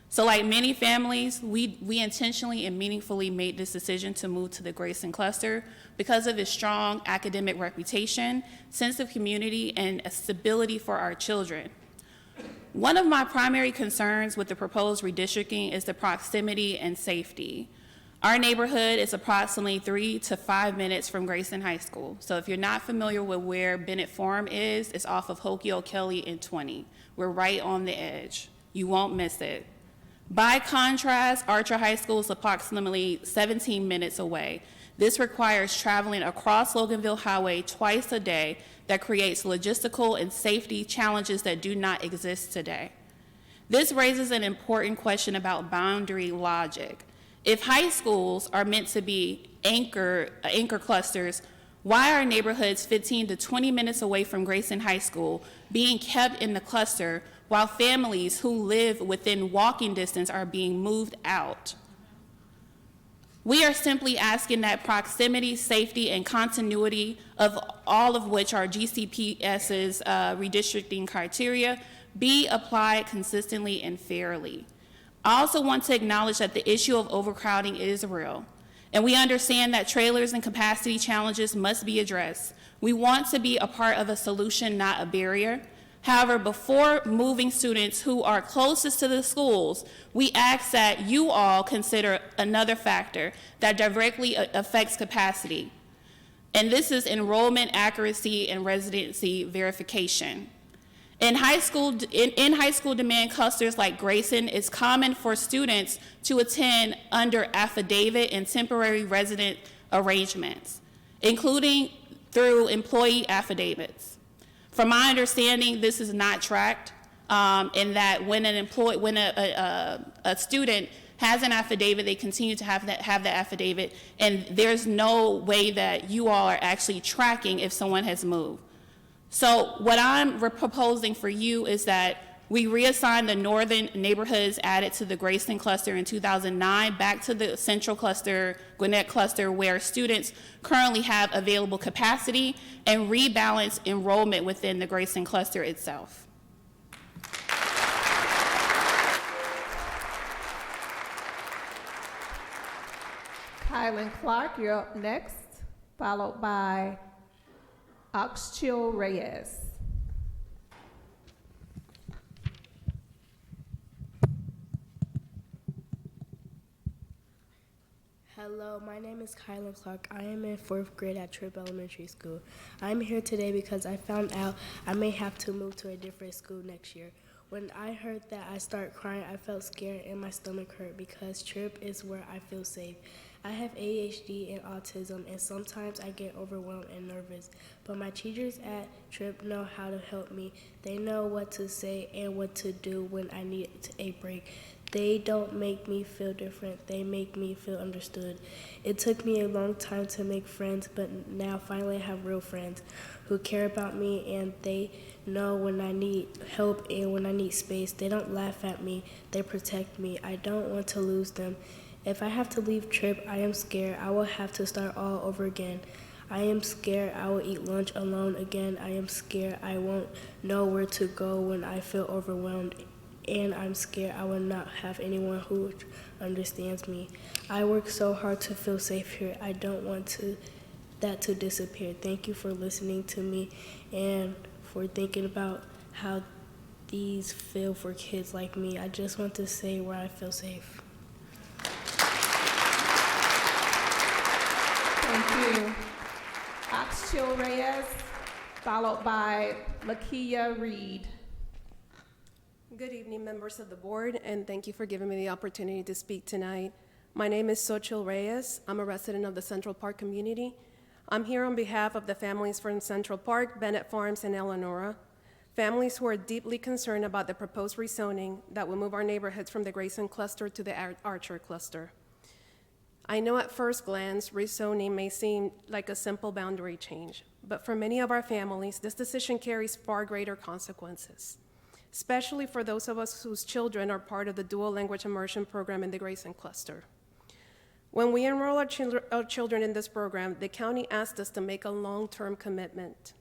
So like many families, we intentionally and meaningfully made this decision to move to the Grayson cluster because of its strong academic reputation, sense of community, and a stability for our children. One of my primary concerns with the proposed redistricting is the proximity and safety. Our neighborhood is approximately 3 to 5 minutes from Grayson High School. So if you're not familiar with where Bennett Farm is, it's off of Hokie O'Kelly and 20. We're right on the edge. You won't miss it. By contrast, Archer High School is approximately 17 minutes away. This requires traveling across Loganville Highway twice a day that creates logistical and safety challenges that do not exist today. This raises an important question about boundary logic. If high schools are meant to be anchor clusters, why are neighborhoods 15 to 20 minutes away from Grayson High School being kept in the cluster while families who live within walking distance are being moved out? We are simply asking that proximity, safety, and continuity, of all of which are GCPS's redistricting criteria, be applied consistently and fairly. I also want to acknowledge that the issue of overcrowding is real, and we understand that trailers and capacity challenges must be addressed. We want to be a part of a solution, not a barrier. However, before moving students who are closest to the schools, we ask that you all consider another factor that directly affects capacity. And this is enrollment accuracy and residency verification. In high school demand clusters like Grayson, it's common for students to attend under affidavit and temporary resident arrangements, including through employee affidavits. From my understanding, this is not tracked, in that when a student has an affidavit, they continue to have that affidavit, and there's no way that you all are actually tracking if someone has moved. So what I'm proposing for you is that we reassign the northern neighborhoods added to the Grayson cluster in 2009 back to the central cluster, Gwinnett cluster, where students currently have available capacity, and rebalance enrollment within the Grayson cluster itself. Kylan Clark, you're up next, followed by Oxchill Reyes. Hello, my name is Kylan Clark. I am in 4th grade at Tripp Elementary School. I'm here today because I found out I may have to move to a different school next year. When I heard that, I started crying. I felt scared and my stomach hurt because Tripp is where I feel safe. I have ADHD and autism, and sometimes I get overwhelmed and nervous. But my teachers at Tripp know how to help me. They know what to say and what to do when I need a break. They don't make me feel different. They make me feel understood. It took me a long time to make friends, but now finally I have real friends who care about me, and they know when I need help and when I need space. They don't laugh at me. They protect me. I don't want to lose them. If I have to leave Tripp, I am scared. I will have to start all over again. I am scared I will eat lunch alone again. I am scared I won't know where to go when I feel overwhelmed. And I'm scared I will not have anyone who understands me. I work so hard to feel safe here. I don't want that to disappear. Thank you for listening to me and for thinking about how these feel for kids like me. I just want to say where I feel safe. Thank you. Oxchill Reyes, followed by Lakia Reed. Good evening, members of the board, and thank you for giving me the opportunity to speak tonight. My name is Xochitl Reyes. I'm a resident of the Central Park community. I'm here on behalf of the families from Central Park, Bennett Farms, and Eleanora, families who are deeply concerned about the proposed rezoning that will move our neighborhoods from the Grayson cluster to the Archer cluster. I know at first glance, rezoning may seem like a simple boundary change, but for many of our families, this decision carries far greater consequences, especially for those of us whose children are part of the dual language immersion program in the Grayson cluster. When we enroll our children in this program, the county asked us to make a long-term commitment,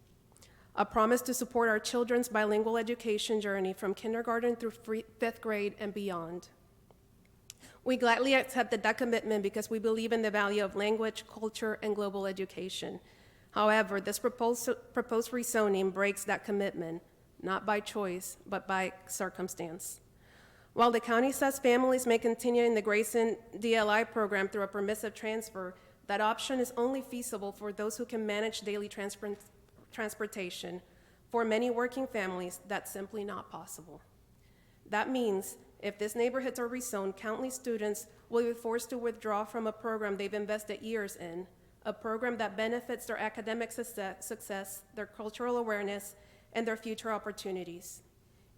a promise to support our children's bilingual education journey from kindergarten through fifth grade and beyond. We gladly accepted that commitment because we believe in the value of language, culture, and global education. However, this proposed rezoning breaks that commitment, not by choice, but by circumstance. While the county says families may continue in the Grayson DLI program through a permissive transfer, that option is only feasible for those who can manage daily transportation. For many working families, that's simply not possible. That means if these neighborhoods are rezoned, countless students will be forced to withdraw from a program they've invested years in, a program that benefits their academic success, their cultural awareness, and their future opportunities.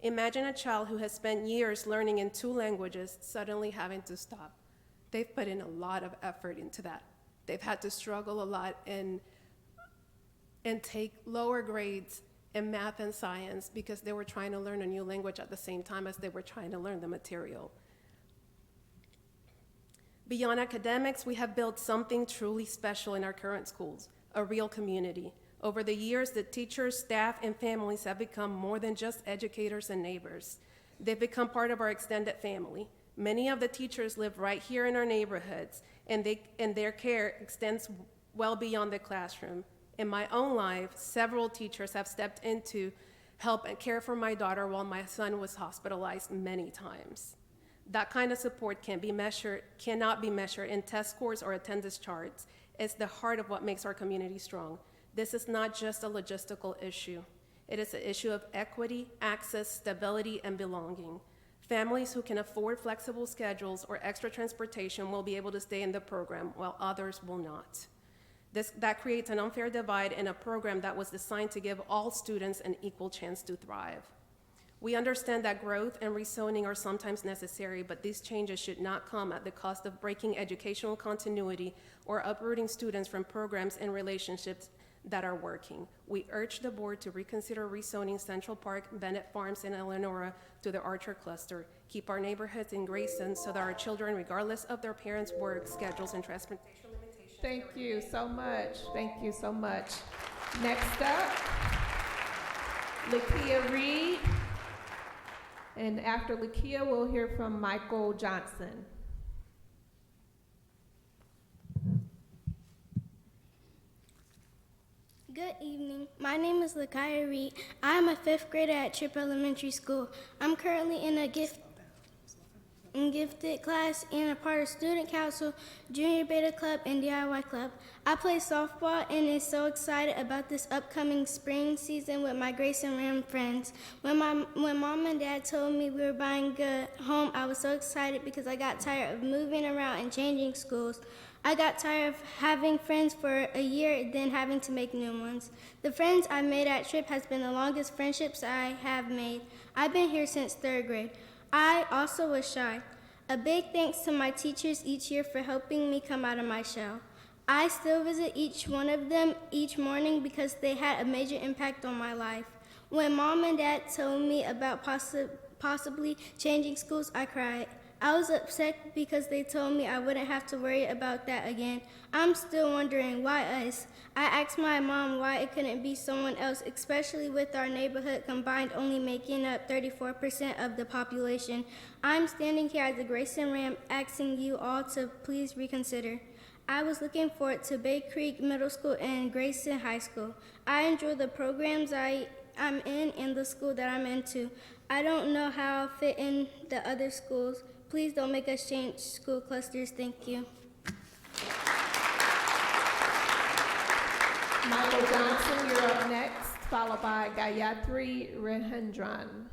Imagine a child who has spent years learning in 2 languages suddenly having to stop. They've put in a lot of effort into that. They've had to struggle a lot and take lower grades in math and science because they were trying to learn a new language at the same time as they were trying to learn the material. Beyond academics, we have built something truly special in our current schools, a real community. Over the years, the teachers, staff, and families have become more than just educators and neighbors. They've become part of our extended family. Many of the teachers live right here in our neighborhoods, and their care extends well beyond the classroom. In my own life, several teachers have stepped in to help and care for my daughter while my son was hospitalized many times. That kind of support cannot be measured in test scores or attendance charts. It's the heart of what makes our community strong. This is not just a logistical issue. It is an issue of equity, access, stability, and belonging. Families who can afford flexible schedules or extra transportation will be able to stay in the program, while others will not. That creates an unfair divide in a program that was designed to give all students an equal chance to thrive. We understand that growth and rezoning are sometimes necessary, but these changes should not come at the cost of breaking educational continuity or uprooting students from programs and relationships that are working. We urge the board to reconsider rezoning Central Park, Bennett Farms, and Eleanora to the Archer cluster. Keep our neighborhoods in Grayson so that our children, regardless of their parents' work schedules and transportation limitations. Thank you so much. Thank you so much. Next up, Lakia Reed. And after Lakia, we'll hear from Michael Johnson. Good evening. My name is Lakia Reed. I am a 5th grader at Tripp Elementary School. I'm currently in a gifted class and a part of Student Council, Junior Beta Club, and DIY Club. I play softball and is so excited about this upcoming spring season with my Grayson Ram friends. When Mom and Dad told me we were buying a home, I was so excited because I got tired of moving around and changing schools. I got tired of having friends for a year, then having to make new ones. The friends I made at Tripp has been the longest friendships I have made. I've been here since 3rd grade. I also was shy. A big thanks to my teachers each year for helping me come out of my shell. I still visit each one of them each morning because they had a major impact on my life. When Mom and Dad told me about possibly changing schools, I cried. I was upset because they told me I wouldn't have to worry about that again. I'm still wondering, why us? I asked my mom why it couldn't be someone else, especially with our neighborhood combined only making up 34% of the population. I'm standing here as a Grayson Ram asking you all to please reconsider. I was looking forward to Bay Creek Middle School and Grayson High School. I enjoy the programs I'm in and the school that I'm into. I don't know how I'll fit in the other schools. Please don't make us change school clusters. Thank you. Michael Johnson, you're up next, followed by Gayatri Rehendran.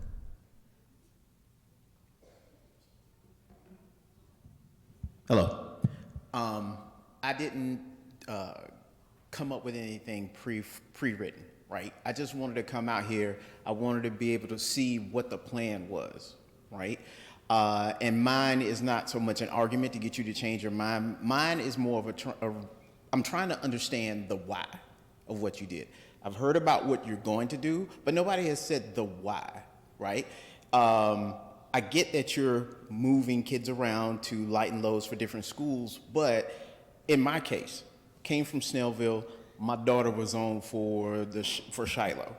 Hello. I didn't come up with anything pre-written, right? I just wanted to come out here. I wanted to be able to see what the plan was, right? And mine is not so much an argument to get you to change your mind. Mine is more of I'm trying to understand the why of what you did. I've heard about what you're going to do, but nobody has said the why, right? I get that you're moving kids around to lighten loads for different schools, but in my case, came from Snellville. My daughter was on for Shiloh.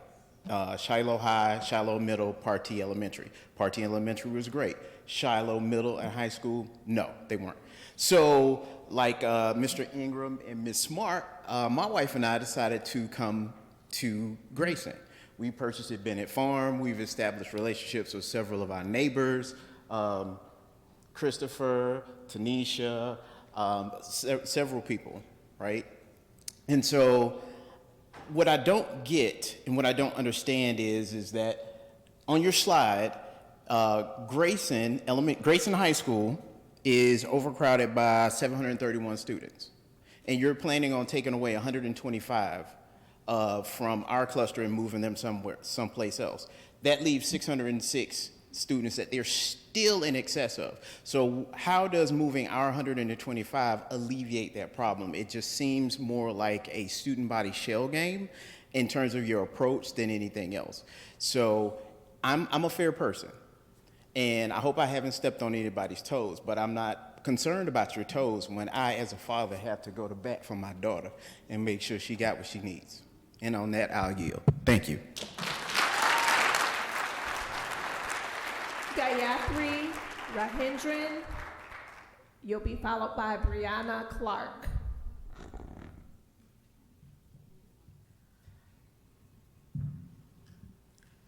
Shiloh High, Shiloh Middle, Partee Elementary. Partee Elementary was great. Shiloh Middle and High School, no, they weren't. So like Mr. Ingram and Ms. Smart, my wife and I decided to come to Grayson. We purchased at Bennett Farm. We've established relationships with several of our neighbors, Christopher, Tanisha, several people, right? And so what I don't get and what I don't understand is that on your slide, Grayson High School is overcrowded by 731 students. And you're planning on taking away 125 from our cluster and moving them someplace else. That leaves 606 students that they're still in excess of. So how does moving our 125 alleviate that problem? It just seems more like a student body shell game in terms of your approach than anything else. So I'm a fair person, and I hope I haven't stepped on anybody's toes, but I'm not concerned about your toes when I, as a father, have to go to bat for my daughter and make sure she got what she needs. And on that, I'll yield. Thank you. Gayatri Rahendran, you'll be followed by Brianna Clark.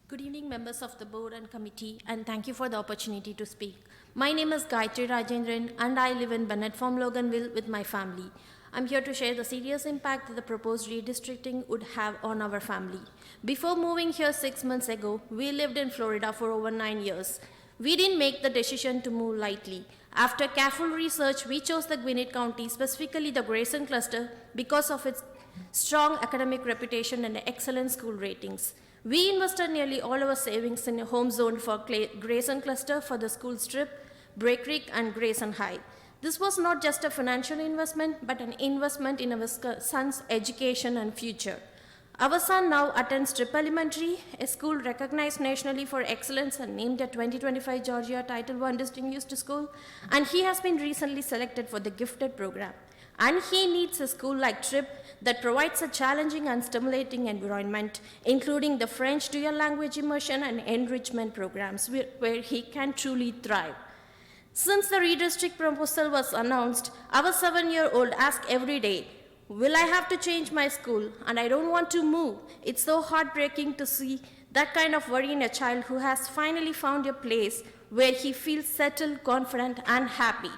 Good evening, members of the board and committee, and thank you for the opportunity to speak. My name is Gayatri Rajendran, and I live in Bennett Farm, Loganville with my family. I'm here to share the serious impact that the proposed redistricting would have on our family. Before moving here 6 months ago, we lived in Florida for over 9 years. We didn't make the decision to move lightly. After careful research, we chose the Gwinnett County, specifically the Grayson cluster, because of its strong academic reputation and excellent school ratings. We invested nearly all our savings in a home zone for Grayson cluster for the school strip, Break Creek, and Grayson High. This was not just a financial investment, but an investment in our son's education and future. Our son now attends Strip Elementary, a school recognized nationally for excellence and named a 2025 Georgia Title I Distinguished School, and he has been recently selected for the Gifted program. And he needs a school like Trip that provides a challenging and stimulating environment, including the French dual language immersion and enrichment programs where he can truly thrive. Since the redistrict proposal was announced, our 7-year-old asks every day, will I have to change my school? And I don't want to move. It's so heartbreaking to see that kind of worry in a child who has finally found a place where he feels settled, confident, and happy.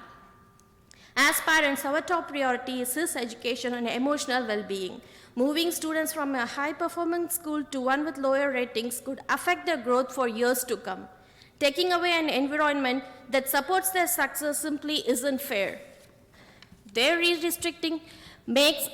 As parents, our top priority is his education and emotional well-being. Moving students from a high-performance school to one with lower ratings could affect their growth for years to come. Taking away an environment that supports their success simply isn't fair. This redistricting makes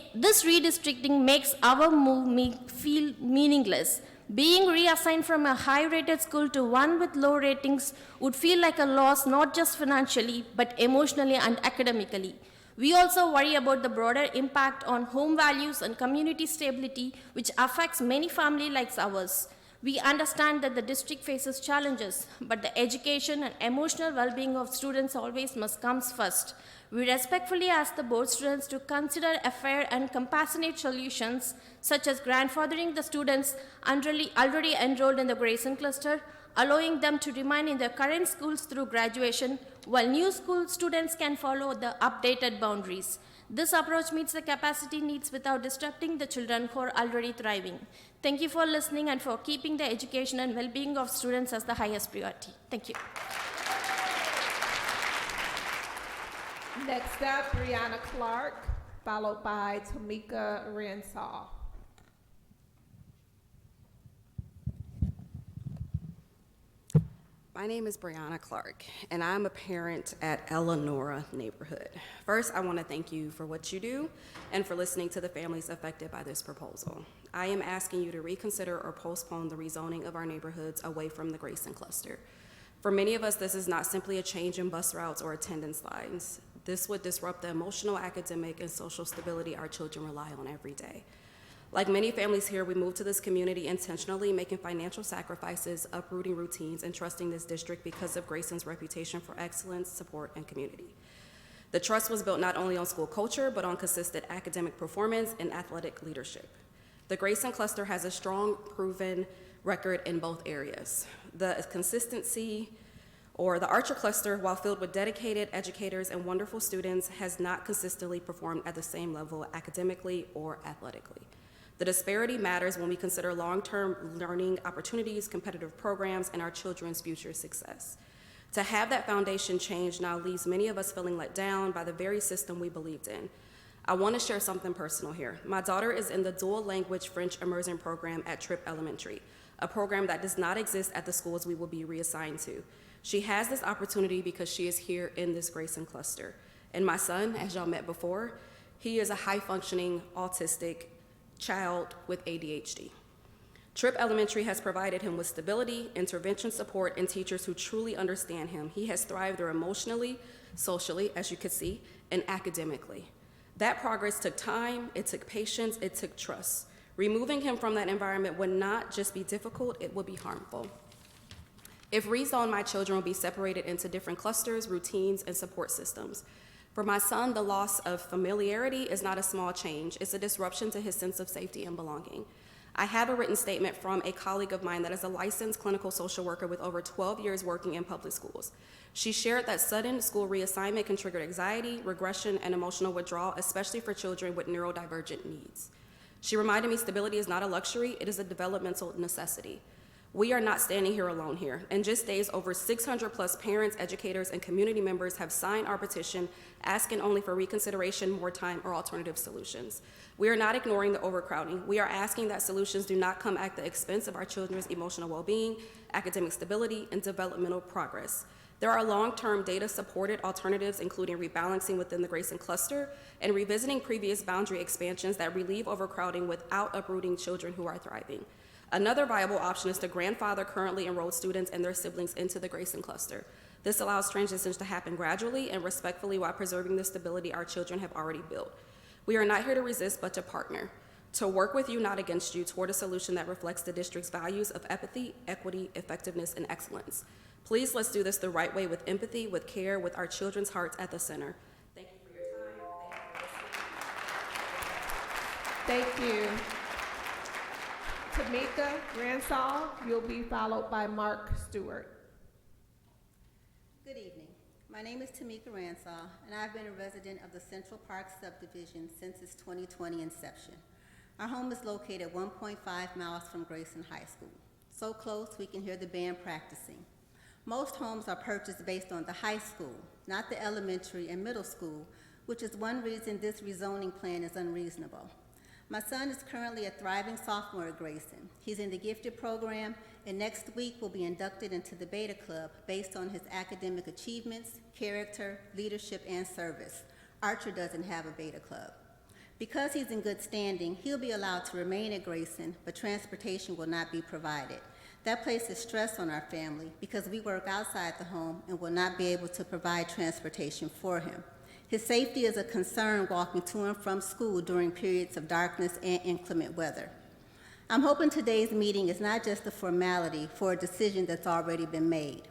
our move feel meaningless. Being reassigned from a high-rated school to one with low ratings would feel like a loss not just financially, but emotionally and academically. We also worry about the broader impact on home values and community stability, which affects many families like ours. We understand that the district faces challenges, but the education and emotional well-being of students always must come first. We respectfully ask the board students to consider a fair and compassionate solutions, such as grandfathering the students already enrolled in the Grayson cluster, allowing them to remain in their current schools through graduation, while new school students can follow the updated boundaries. This approach meets the capacity needs without disrupting the children who are already thriving. Thank you for listening and for keeping the education and well-being of students as the highest priority. Thank you. Next up, Brianna Clark, followed by Tamika Renshaw. My name is Brianna Clark, and I'm a parent at Eleanora neighborhood. First, I want to thank you for what you do and for listening to the families affected by this proposal. I am asking you to reconsider or postpone the rezoning of our neighborhoods away from the Grayson cluster. For many of us, this is not simply a change in bus routes or attendance lines. This would disrupt the emotional, academic, and social stability our children rely on every day. Like many families here, we moved to this community intentionally, making financial sacrifices, uprooting routines, and trusting this district because of Grayson's reputation for excellence, support, and community. The trust was built not only on school culture, but on consistent academic performance and athletic leadership. The Grayson cluster has a strong, proven record in both areas. The consistency, or the Archer cluster, while filled with dedicated educators and wonderful students, has not consistently performed at the same level academically or athletically. The disparity matters when we consider long-term learning opportunities, competitive programs, and our children's future success. To have that foundation change now leaves many of us feeling let down by the very system we believed in. I want to share something personal here. My daughter is in the dual language French immersion program at Tripp Elementary, a program that does not exist at the schools we will be reassigned to. She has this opportunity because she is here in this Grayson cluster. And my son, as y'all met before, he is a high-functioning autistic child with ADHD. Tripp Elementary has provided him with stability, intervention support, and teachers who truly understand him. He has thrived there emotionally, socially, as you could see, and academically. That progress took time, it took patience, it took trust. Removing him from that environment would not just be difficult, it would be harmful. If rezoned, my children will be separated into different clusters, routines, and support systems. For my son, the loss of familiarity is not a small change. It's a disruption to his sense of safety and belonging. I have a written statement from a colleague of mine that is a licensed clinical social worker with over 12 years working in public schools. She shared that sudden school reassignment can trigger anxiety, regression, and emotional withdrawal, especially for children with neurodivergent needs. She reminded me stability is not a luxury, it is a developmental necessity. We are not standing here alone here. In just days, over 600 plus parents, educators, and community members have signed our petition asking only for reconsideration, more time, or alternative solutions. We are not ignoring the overcrowding. We are asking that solutions do not come at the expense of our children's emotional well-being, academic stability, and developmental progress. There are long-term data-supported alternatives, including rebalancing within the Grayson cluster and revisiting previous boundary expansions that relieve overcrowding without uprooting children who are thriving. Another viable option is to grandfather currently enrolled students and their siblings into the Grayson cluster. This allows transitions to happen gradually and respectfully while preserving the stability our children have already built. We are not here to resist, but to partner, to work with you, not against you, toward a solution that reflects the district's values of empathy, equity, effectiveness, and excellence. Please, let's do this the right way, with empathy, with care, with our children's hearts at the center. Thank you for your time. Thank you. Tamika Ransall, you'll be followed by Mark Stewart. Good evening. My name is Tamika Ransall, and I've been a resident of the Central Park subdivision since its 2020 inception. Our home is located 1.5 miles from Grayson High School, so close we can hear the band practicing. Most homes are purchased based on the high school, not the elementary and middle school, which is one reason this rezoning plan is unreasonable. My son is currently a thriving sophomore at Grayson. He's in the gifted program, and next week will be inducted into the Beta Club based on his academic achievements, character, leadership, and service. Archer doesn't have a Beta Club. Because he's in good standing, he'll be allowed to remain at Grayson, but transportation will not be provided. That places stress on our family because we work outside the home and will not be able to provide transportation for him. His safety is a concern walking to and from school during periods of darkness and inclement weather. I'm hoping today's meeting is not just a formality for a decision that's already been made.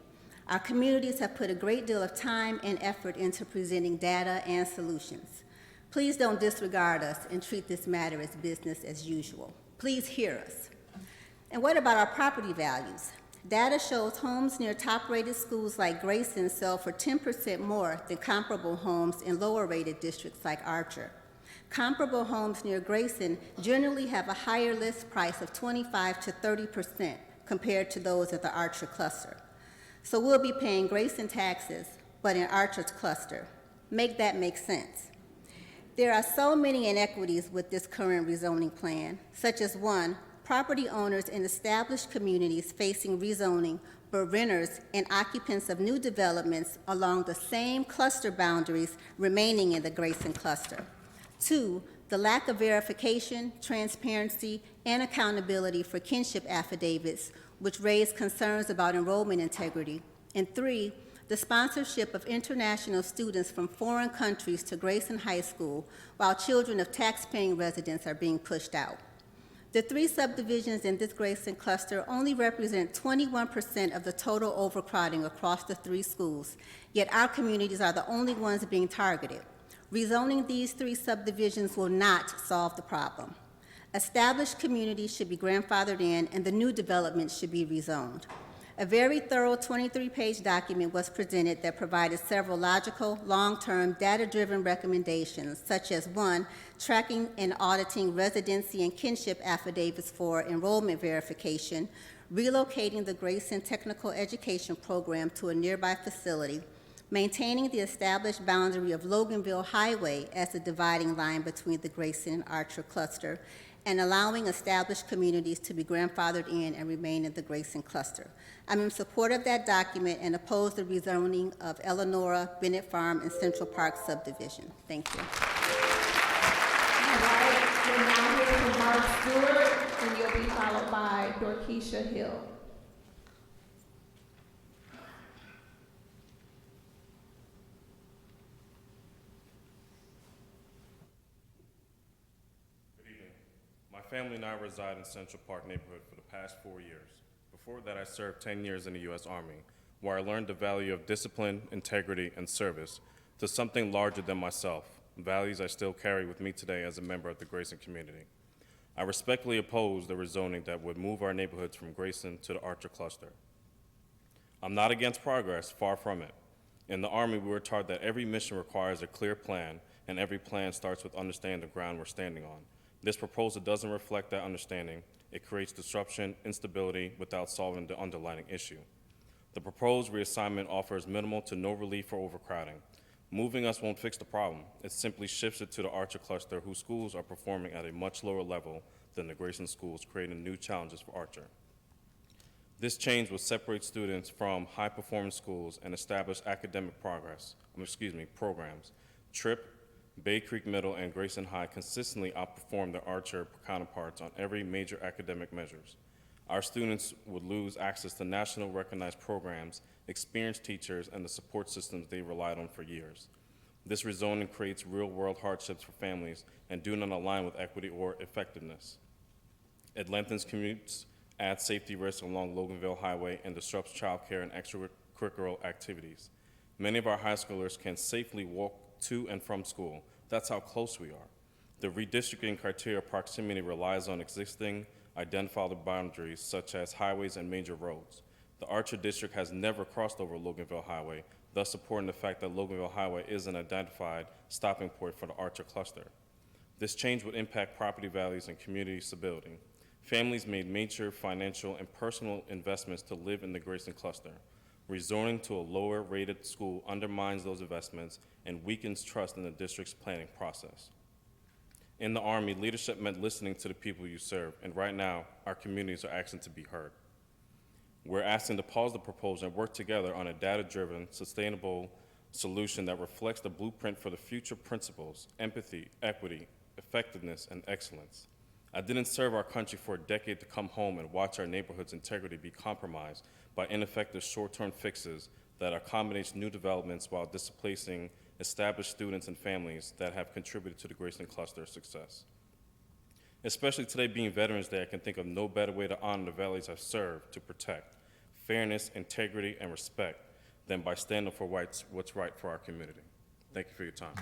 Our communities have put a great deal of time and effort into presenting data and solutions. Please don't disregard us and treat this matter as business as usual. Please hear us. And what about our property values? Data shows homes near top-rated schools like Grayson sell for 10% more than comparable homes in lower-rated districts like Archer. Comparable homes near Grayson generally have a higher list price of 25 to 30% compared to those at the Archer cluster. So we'll be paying Grayson taxes, but in Archer's cluster. Make that make sense. There are so many inequities with this current rezoning plan, such as one, property owners in established communities facing rezoning, but renters and occupants of new developments along the same cluster boundaries remaining in the Grayson cluster. 2, the lack of verification, transparency, and accountability for kinship affidavits, which raise concerns about enrollment integrity. And 3, the sponsorship of international students from foreign countries to Grayson High School, while children of tax-paying residents are being pushed out. The 3 subdivisions in this Grayson cluster only represent 21% of the total overcrowding across the 3 schools, yet our communities are the only ones being targeted. Rezoning these 3 subdivisions will not solve the problem. Established communities should be grandfathered in, and the new developments should be rezoned. A very thorough 23-page document was presented that provided several logical, long-term, data-driven recommendations, such as 1, tracking and auditing residency and kinship affidavits for enrollment verification, relocating the Grayson Technical Education Program to a nearby facility, maintaining the established boundary of Loganville Highway as the dividing line between the Grayson and Archer cluster, and allowing established communities to be grandfathered in and remain in the Grayson cluster. I'm in support of that document and oppose the rezoning of Eleanora, Bennett Farm, and Central Park subdivision. Thank you. All right, we're now here from Mark Stewart, and you'll be followed by Dorkeisha Hill. My family and I reside in Central Park neighborhood for the past 4 years. Before that, I served 10 years in the U.S. Army, where I learned the value of discipline, integrity, and service to something larger than myself, values I still carry with me today as a member of the Grayson community. I respectfully oppose the rezoning that would move our neighborhoods from Grayson to the Archer cluster. I'm not against progress, far from it. In the Army, we were taught that every mission requires a clear plan, and every plan starts with understanding the ground we're standing on. This proposal doesn't reflect that understanding. It creates disruption, instability, without solving the underlying issue. The proposed reassignment offers minimal to no relief for overcrowding. Moving us won't fix the problem. It simply shifts it to the Archer cluster, whose schools are performing at a much lower level than the Grayson schools, creating new challenges for Archer. This change will separate students from high-performance schools and establish academic programs. TRIP, Bay Creek Middle, and Grayson High consistently outperform their Archer counterparts on every major academic measures. Our students would lose access to national recognized programs, experienced teachers, and the support systems they relied on for years. This rezoning creates real-world hardships for families and do not align with equity or effectiveness. It lengthens commutes, adds safety risks along Loganville Highway, and disrupts childcare and extracurricular activities. Many of our high schoolers can safely walk to and from school. That's how close we are. The redistricting criteria proximity relies on existing identifiable boundaries such as highways and major roads. The Archer district has never crossed over Loganville Highway, thus supporting the fact that Loganville Highway is an identified stopping point for the Archer cluster. This change would impact property values and community stability. Families made major financial and personal investments to live in the Grayson cluster. Rezoning to a lower-rated school undermines those investments and weakens trust in the district's planning process. In the Army, leadership meant listening to the people you serve, and right now, our communities are asking to be heard. We're asking to pause the proposal and work together on a data-driven, sustainable solution that reflects the blueprint for the future principles: empathy, equity, effectiveness, and excellence. I didn't serve our country for a decade to come home and watch our neighborhood's integrity be compromised by ineffective short-term fixes that accommodate new developments while displacing established students and families that have contributed to the Grayson cluster's success. Especially today being Veterans Day, I can think of no better way to honor the values I've served to protect: fairness, integrity, and respect, than by standing for what's right for our community. Thank you for your time.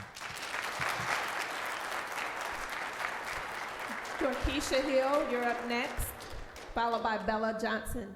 Dorkeisha Hill, you're up next, followed by Bella Johnson.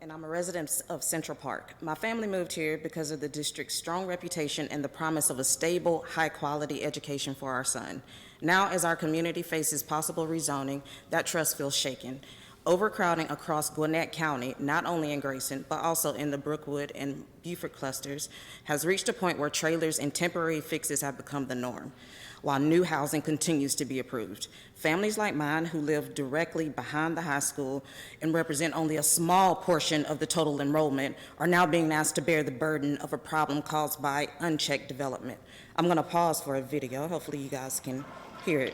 And I'm a resident of Central Park. My family moved here because of the district's strong reputation and the promise of a stable, high-quality education for our son. Now, as our community faces possible rezoning, that trust feels shaken. Overcrowding across Gwinnett County, not only in Grayson, but also in the Brookwood and Beaufort clusters, has reached a point where trailers and temporary fixes have become the norm, while new housing continues to be approved. Families like mine who live directly behind the high school and represent only a small portion of the total enrollment are now being asked to bear the burden of a problem caused by unchecked development. I'm going to pause for a video. Hopefully you guys can hear it.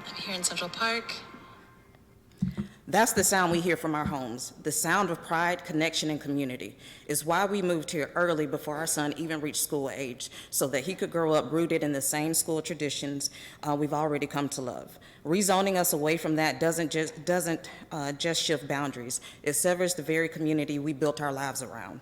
I'm here in Central Park. That's the sound we hear from our homes, the sound of pride, connection, and community. Is why we moved here early before our son even reached school age, so that he could grow up rooted in the same school traditions we've already come to love. Rezoning us away from that doesn't just shift boundaries. It severs the very community we built our lives around.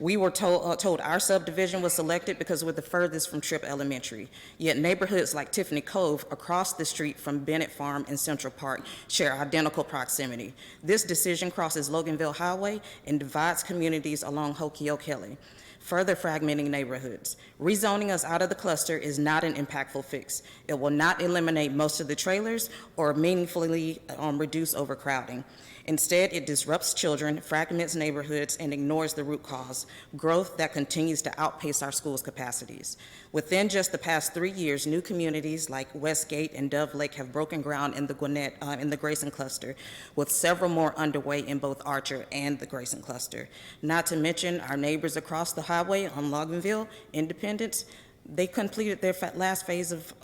We were told our subdivision was selected because we're the furthest from Tripp Elementary, yet neighborhoods like Tiffany Cove across the street from Bennett Farm and Central Park share identical proximity. This decision crosses Loganville Highway and divides communities along Hokio Kelly, further fragmenting neighborhoods. Rezoning us out of the cluster is not an impactful fix. It will not eliminate most of the trailers or meaningfully reduce overcrowding. Instead, it disrupts children, fragments neighborhoods, and ignores the root cause, growth that continues to outpace our schools' capacities. Within just the past 3 years, new communities like Westgate and Dove Lake have broken ground in the Grayson cluster, with several more underway in both Archer and the Grayson cluster. Not to mention our neighbors across the highway on Loganville, Independence, they completed their last phase of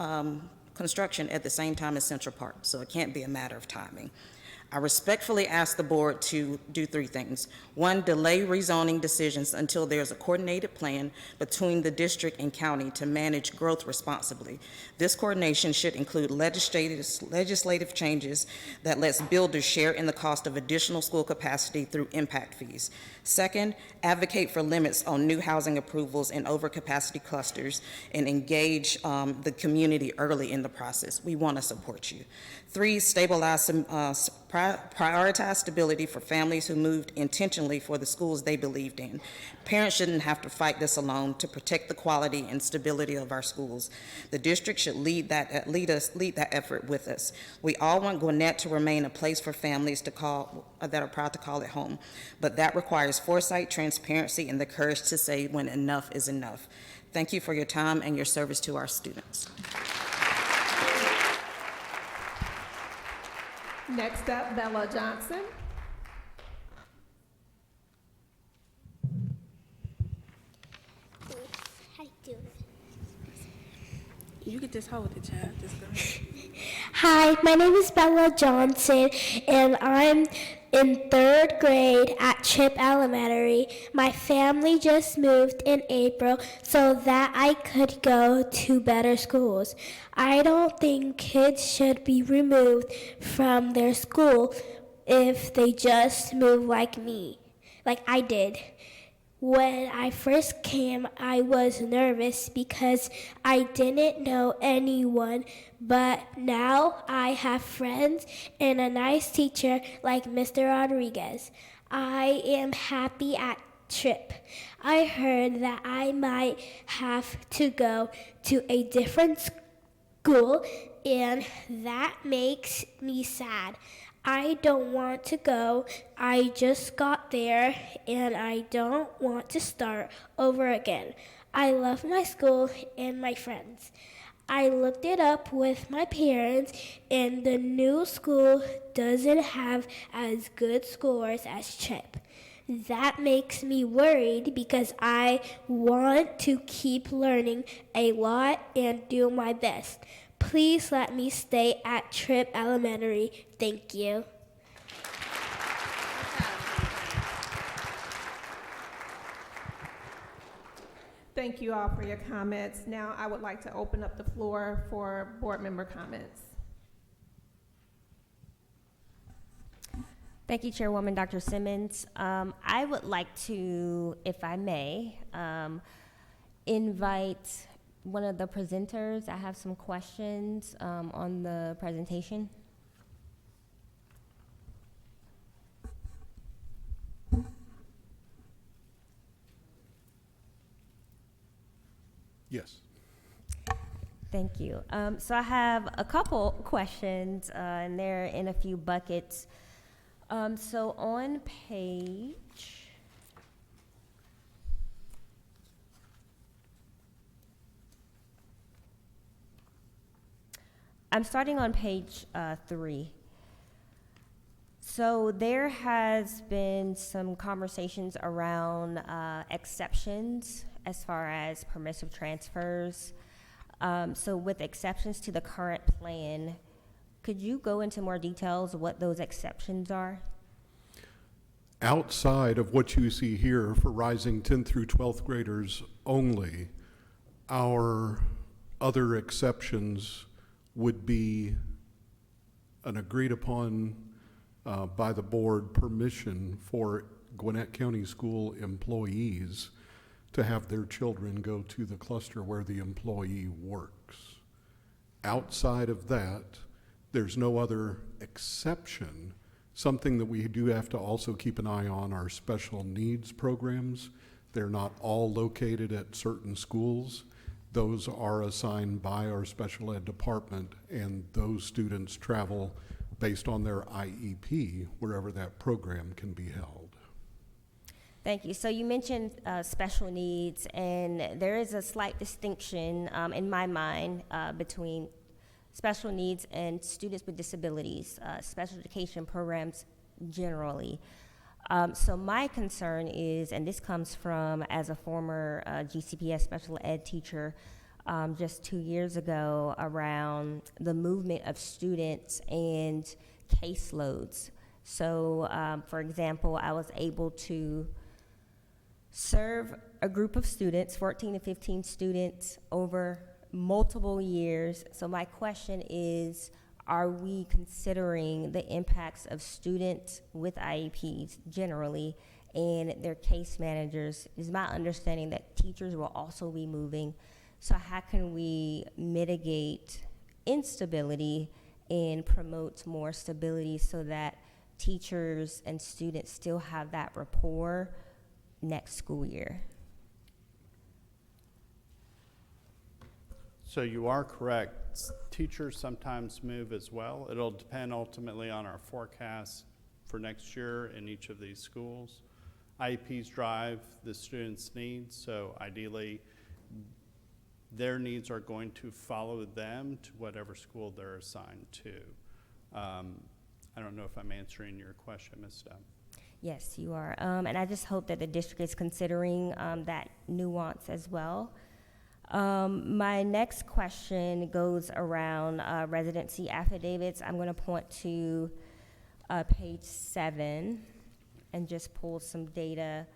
construction at the same time as Central Park, so it can't be a matter of timing. I respectfully ask the board to do 3 things. 1, delay rezoning decisions until there's a coordinated plan between the district and county to manage growth responsibly. This coordination should include legislative changes that lets builders share in the cost of additional school capacity through impact fees. 2nd, advocate for limits on new housing approvals in overcapacity clusters and engage the community early in the process. We want to support you. 3, prioritize stability for families who moved intentionally for the schools they believed in. Parents shouldn't have to fight this alone to protect the quality and stability of our schools. The district should lead that effort with us. We all want Gwinnett to remain a place for families that are proud to call it home, but that requires foresight, transparency, and the courage to say when enough is enough. Thank you for your time and your service to our students. Next up, Bella Johnson. How you doing? You could just hold it, child. Just go ahead. Hi, my name is Bella Johnson, and I'm in 3rd grade at Tripp Elementary. My family just moved in April so that I could go to better schools. I don't think kids should be removed from their school if they just move like me, like I did. When I first came, I was nervous because I didn't know anyone, but now I have friends and a nice teacher like Mr. Rodriguez. I am happy at Tripp. I heard that I might have to go to a different school, and that makes me sad. I don't want to go. I just got there, and I don't want to start over again. I love my school and my friends. I looked it up with my parents, and the new school doesn't have as good scores as Tripp. That makes me worried because I want to keep learning a lot and do my best. Please let me stay at Tripp Elementary. Thank you. Thank you all for your comments. Now I would like to open up the floor for board member comments. Thank you, Chairwoman Dr. Simmons. I would like to, if I may, invite one of the presenters. I have some questions on the presentation. Yes. Thank you. So I have a couple questions, and they're in a few buckets. So on page, I'm starting on page 3. So there has been some conversations around exceptions as far as permissive transfers. So with exceptions to the current plan, could you go into more details of what those exceptions are? Outside of what you see here for rising 10th through 12th graders only, our other exceptions would be an agreed upon by the board permission for Gwinnett County School employees to have their children go to the cluster where the employee works. Outside of that, there's no other exception. Something that we do have to also keep an eye on are special needs programs. They're not all located at certain schools. Those are assigned by our special ed department, and those students travel based on their IEP wherever that program can be held. Thank you. So you mentioned special needs, and there is a slight distinction in my mind between special needs and students with disabilities, special education programs generally. So my concern is, and this comes from as a former GCPS special ed teacher just 2 years ago, around the movement of students and caseloads. So for example, I was able to serve a group of students, 14 to 15 students, over multiple years. So my question is, are we considering the impacts of students with IEPs generally and their case managers? Is my understanding that teachers will also be moving. So how can we mitigate instability and promote more stability so that teachers and students still have that rapport next school year? So you are correct. Teachers sometimes move as well. It'll depend ultimately on our forecast for next year in each of these schools. IEPs drive the students' needs, so ideally their needs are going to follow them to whatever school they're assigned to. I don't know if I'm answering your question, Ms. Stubb. Yes, you are. And I just hope that the district is considering that nuance as well. My next question goes around residency affidavits. I'm going to point to page 7 and just pull some data.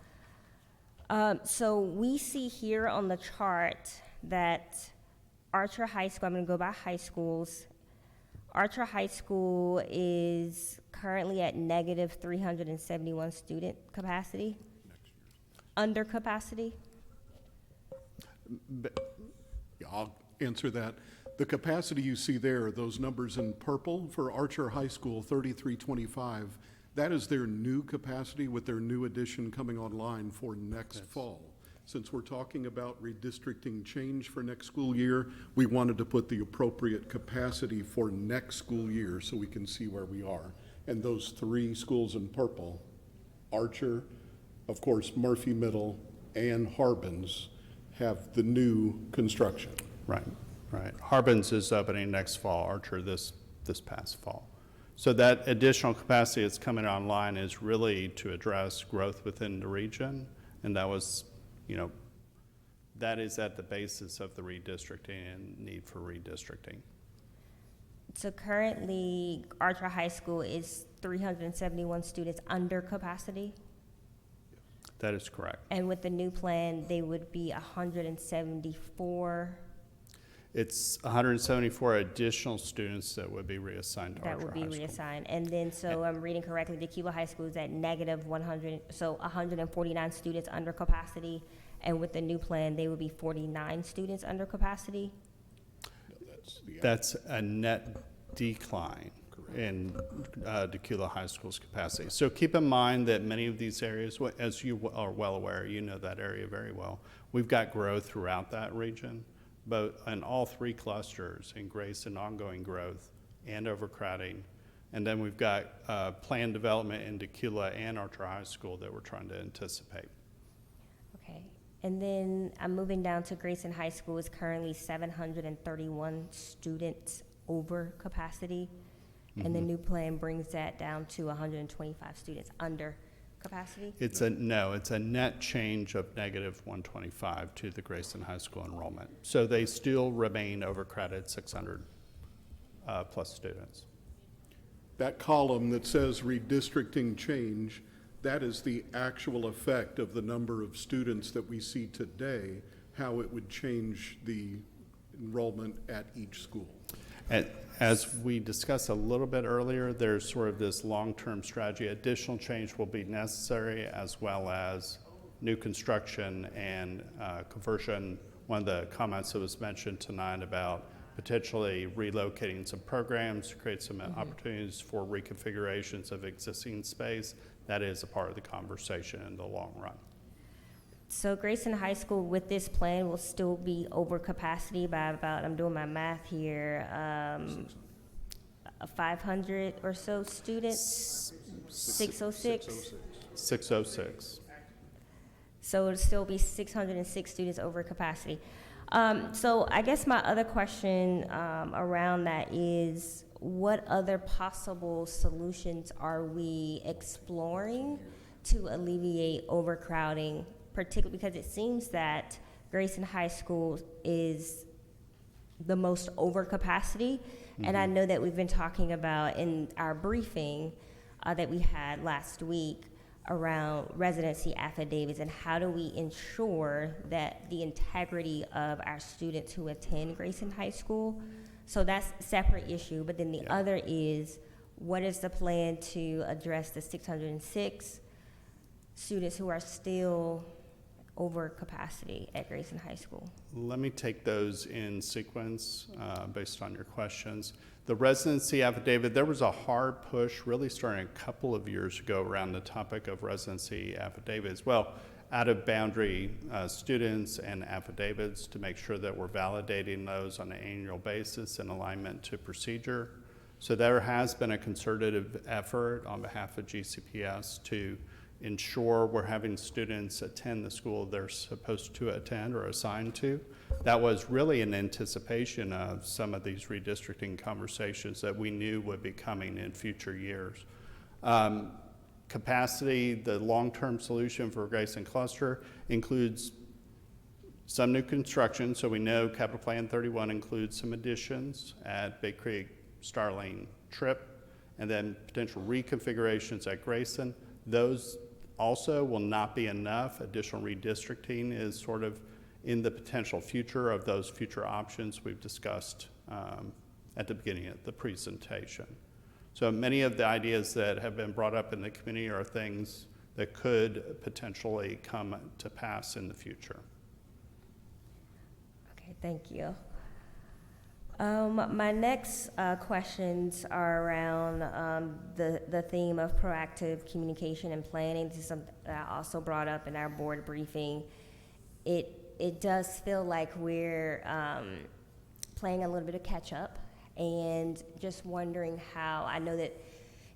So we see here on the chart that Archer High School, I'm going to go by high schools. Archer High School is currently at negative 371 student capacity, under capacity. Yeah, I'll answer that. The capacity you see there, those numbers in purple for Archer High School, 3325, that is their new capacity with their new addition coming online for next fall. Since we're talking about redistricting change for next school year, we wanted to put the appropriate capacity for next school year so we can see where we are. And those 3 schools in purple, Archer, of course, Murphy Middle, and Harbins, have the new construction. Right, right. Harbins is opening next fall, Archer this past fall. So that additional capacity that's coming online is really to address growth within the region, and that was, that is at the basis of the redistricting and need for redistricting. So currently, Archer High School is 371 students under capacity? That is correct. And with the new plan, they would be 174? It's 174 additional students that would be reassigned to Archer High School. That would be reassigned. And then, so I'm reading correctly, Tequila High School is at negative 100, so 149 students under capacity. And with the new plan, they would be 49 students under capacity? That's a net decline in Tequila High School's capacity. So keep in mind that many of these areas, as you are well aware, you know that area very well, we've got growth throughout that region. both in all three clusters, in Grayson, ongoing growth and overcrowding. And then we've got planned development in Tequila and Archer High School that we're trying to anticipate. Okay. And then I'm moving down to Grayson High School is currently 731 students over capacity. And the new plan brings that down to 125 students under capacity? It's a net change of negative 125 to the Grayson High School enrollment. So they still remain overcrowded, 600 plus students. That column that says redistricting change, that is the actual effect of the number of students that we see today, how it would change the enrollment at each school. As we discussed a little bit earlier, there's sort of this long-term strategy. Additional change will be necessary, as well as new construction and conversion. One of the comments that was mentioned tonight about potentially relocating some programs to create some opportunities for reconfigurations of existing space, that is a part of the conversation in the long run. So Grayson High School with this plan will still be over capacity by about, I'm doing my math here, 500 or so students? 606? 606. So it'll still be 606 students over capacity. So I guess my other question around that is, what other possible solutions are we exploring to alleviate overcrowding, particularly because it seems that Grayson High School is the most over capacity. And I know that we've been talking about in our briefing that we had last week around residency affidavits and how do we ensure that the integrity of our students who attend Grayson High School. So that's a separate issue, but then the other is, what is the plan to address the 606 students who are still over capacity at Grayson High School? Let me take those in sequence based on your questions. The residency affidavit, there was a hard push really starting a couple of years ago around the topic of residency affidavits. Well, out of boundary students and affidavits to make sure that we're validating those on an annual basis in alignment to procedure. So there has been a concerted effort on behalf of GCPS to ensure we're having students attend the school they're supposed to attend or assigned to. That was really in anticipation of some of these redistricting conversations that we knew would be coming in future years. Capacity, the long-term solution for Grayson Cluster includes some new construction. So we know Capital Plan 31 includes some additions at Big Creek, Starling, Tripp, and then potential reconfigurations at Grayson. Those also will not be enough. Additional redistricting is sort of in the potential future of those future options we've discussed at the beginning of the presentation. So many of the ideas that have been brought up in the community are things that could potentially come to pass in the future. Okay, thank you. My next questions are around the theme of proactive communication and planning. This is something that I also brought up in our board briefing. It does feel like we're playing a little bit of catch up, and just wondering how, I know that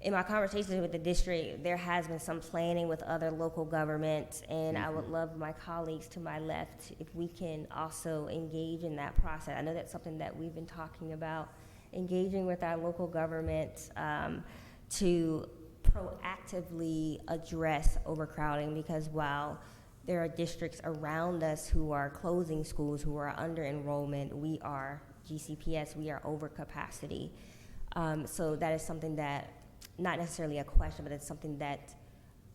in my conversations with the district, there has been some planning with other local governments, and I would love my colleagues to my left if we can also engage in that process. I know that's something that we've been talking about, engaging with our local governments to proactively address overcrowding, because while there are districts around us who are closing schools, who are under enrollment, we are, GCPS, we are over capacity. So that is something that, not necessarily a question, but it's something that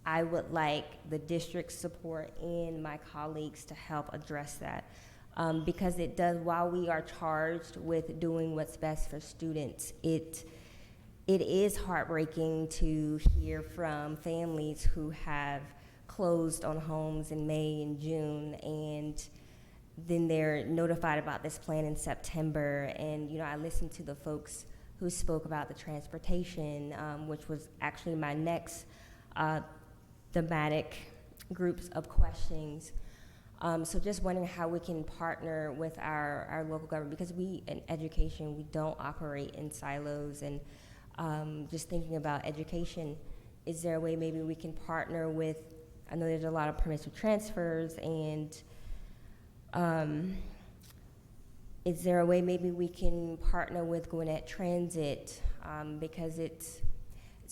I would like the district's support and my colleagues to help address that. Because it does, while we are charged with doing what's best for students, it is heartbreaking to hear from families who have closed on homes in May and June, and then they're notified about this plan in September. And, you know, I listened to the folks who spoke about the transportation, which was actually my next thematic groups of questions. So just wondering how we can partner with our local government, because we, in education, we don't operate in silos. And just thinking about education, is there a way maybe we can partner with, I know there's a lot of permissive transfers, and is there a way maybe we can partner with Gwinnett Transit, because it's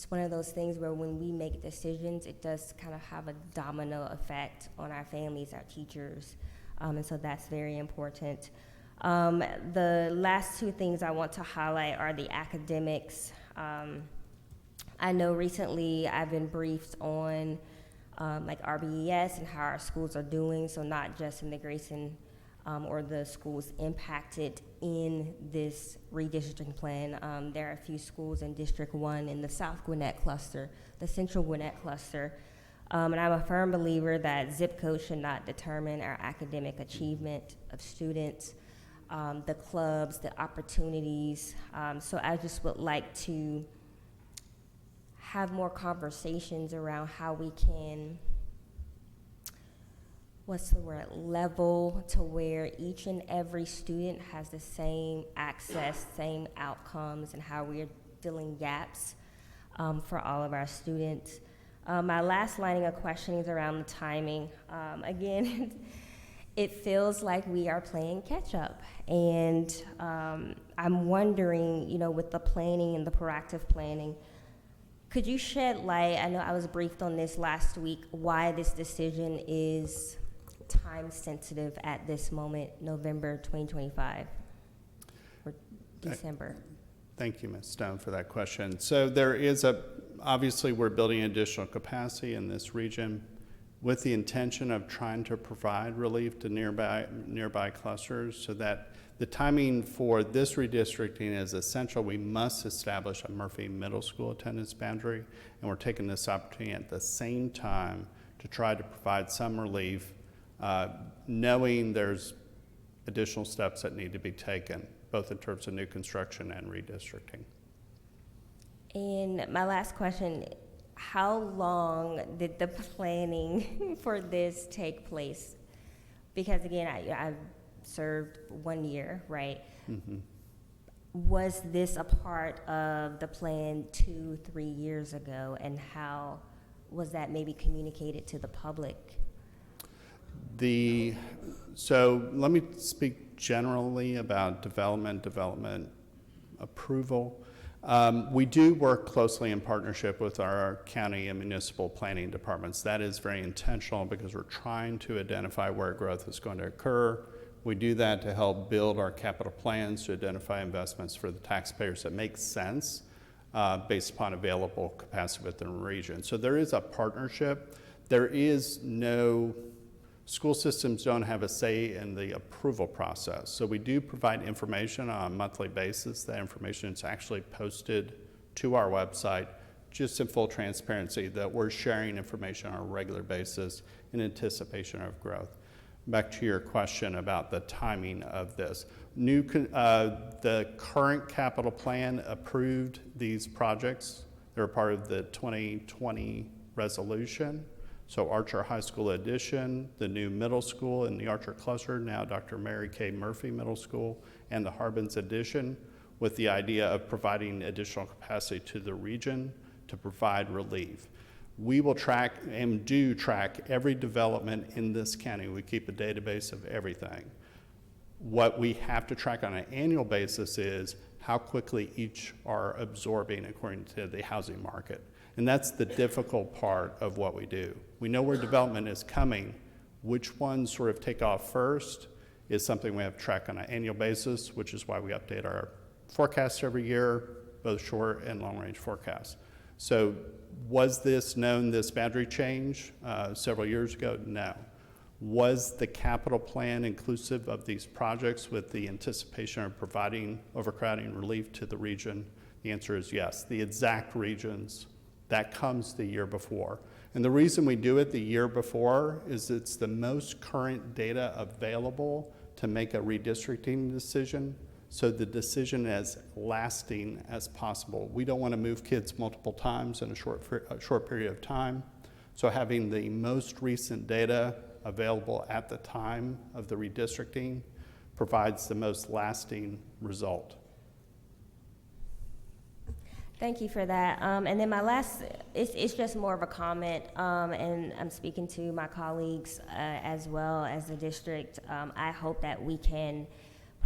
one of those things where when we make decisions, it does kind of have a domino effect on our families, our teachers, and so that's very important. The last two things I want to highlight are the academics. I know recently I've been briefed on like RBES and how our schools are doing, so not just in the Grayson or the schools impacted in this redistricting plan. There are a few schools in District 1 in the South Gwinnett cluster, the Central Gwinnett cluster, and I'm a firm believer that zip code should not determine our academic achievement of students, the clubs, the opportunities. So I just would like to have more conversations around how we can, level to where each and every student has the same access, same outcomes, and how we are filling gaps for all of our students. My last lining of questioning is around the timing. Again, it feels like we are playing catch up, and I'm wondering, with the planning and the proactive planning, could you shed light, I know I was briefed on this last week, why this decision is time sensitive at this moment, November 2025 or December? Thank you, Ms. Stone, for that question. So there is obviously we're building additional capacity in this region with the intention of trying to provide relief to nearby clusters, so that the timing for this redistricting is essential. We must establish a Murphy Middle School attendance boundary, and we're taking this opportunity at the same time to try to provide some relief, knowing there's additional steps that need to be taken, both in terms of new construction and redistricting. And my last question, how long did the planning for this take place? Because again, I've served 1 year, right? Mm-hmm. Was this a part of the plan 2-3 years ago, and how was that maybe communicated to the public? So let me speak generally about development approval. We do work closely in partnership with our county and municipal planning departments. That is very intentional because we're trying to identify where growth is going to occur. We do that to help build our capital plans, to identify investments for the taxpayers that make sense based upon available capacity within the region. So there is a partnership. There is no, school systems don't have a say in the approval process. So we do provide information on a monthly basis. That information is actually posted to our website, just in full transparency that we're sharing information on a regular basis in anticipation of growth. Back to your question about the timing of this. The current capital plan approved these projects. They're part of the 2020 resolution. So Archer High School addition, the new middle school in the Archer cluster, now Dr. Mary K. Murphy Middle School, and the Harbins addition, with the idea of providing additional capacity to the region to provide relief. We will track and do track every development in this county. We keep a database of everything. What we have to track on an annual basis is how quickly each are absorbing according to the housing market. And that's the difficult part of what we do. We know where development is coming. Which ones sort of take off first is something we have to track on an annual basis, which is why we update our forecasts every year, both short and long range forecasts. So was this known, this boundary change several years ago? No. Was the capital plan inclusive of these projects with the anticipation of providing overcrowding relief to the region? The answer is yes. The exact regions, that comes the year before. And the reason we do it the year before is it's the most current data available to make a redistricting decision, so the decision is lasting as possible. We don't want to move kids multiple times in a short period of time. So having the most recent data available at the time of the redistricting provides the most lasting result. Thank you for that. And then my last, it's just more of a comment, and I'm speaking to my colleagues as well as the district. I hope that we can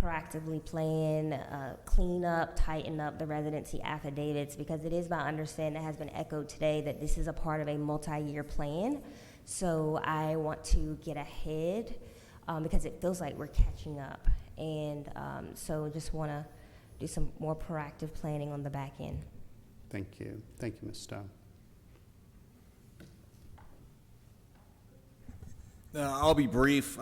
proactively plan, clean up, tighten up the residency affidavits, because it is my understanding that has been echoed today that this is a part of a multi-year plan. So I want to get ahead because it feels like we're catching up. And so just want to do some more proactive planning on the back end. Thank you. Thank you, Ms. Stone. I'll be brief.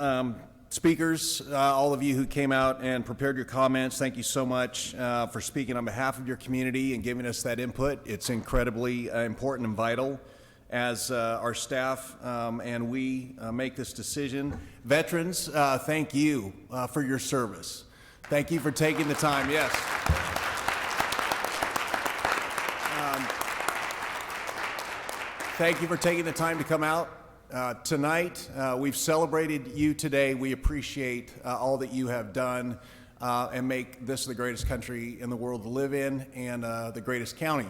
Speakers, all of you who came out and prepared your comments, thank you so much for speaking on behalf of your community and giving us that input. It's incredibly important and vital as our staff and we make this decision. Veterans, thank you for your service. Thank you for taking the time. Yes. Thank you for taking the time to come out tonight. We've celebrated you today. We appreciate all that you have done and make this the greatest country in the world to live in and the greatest county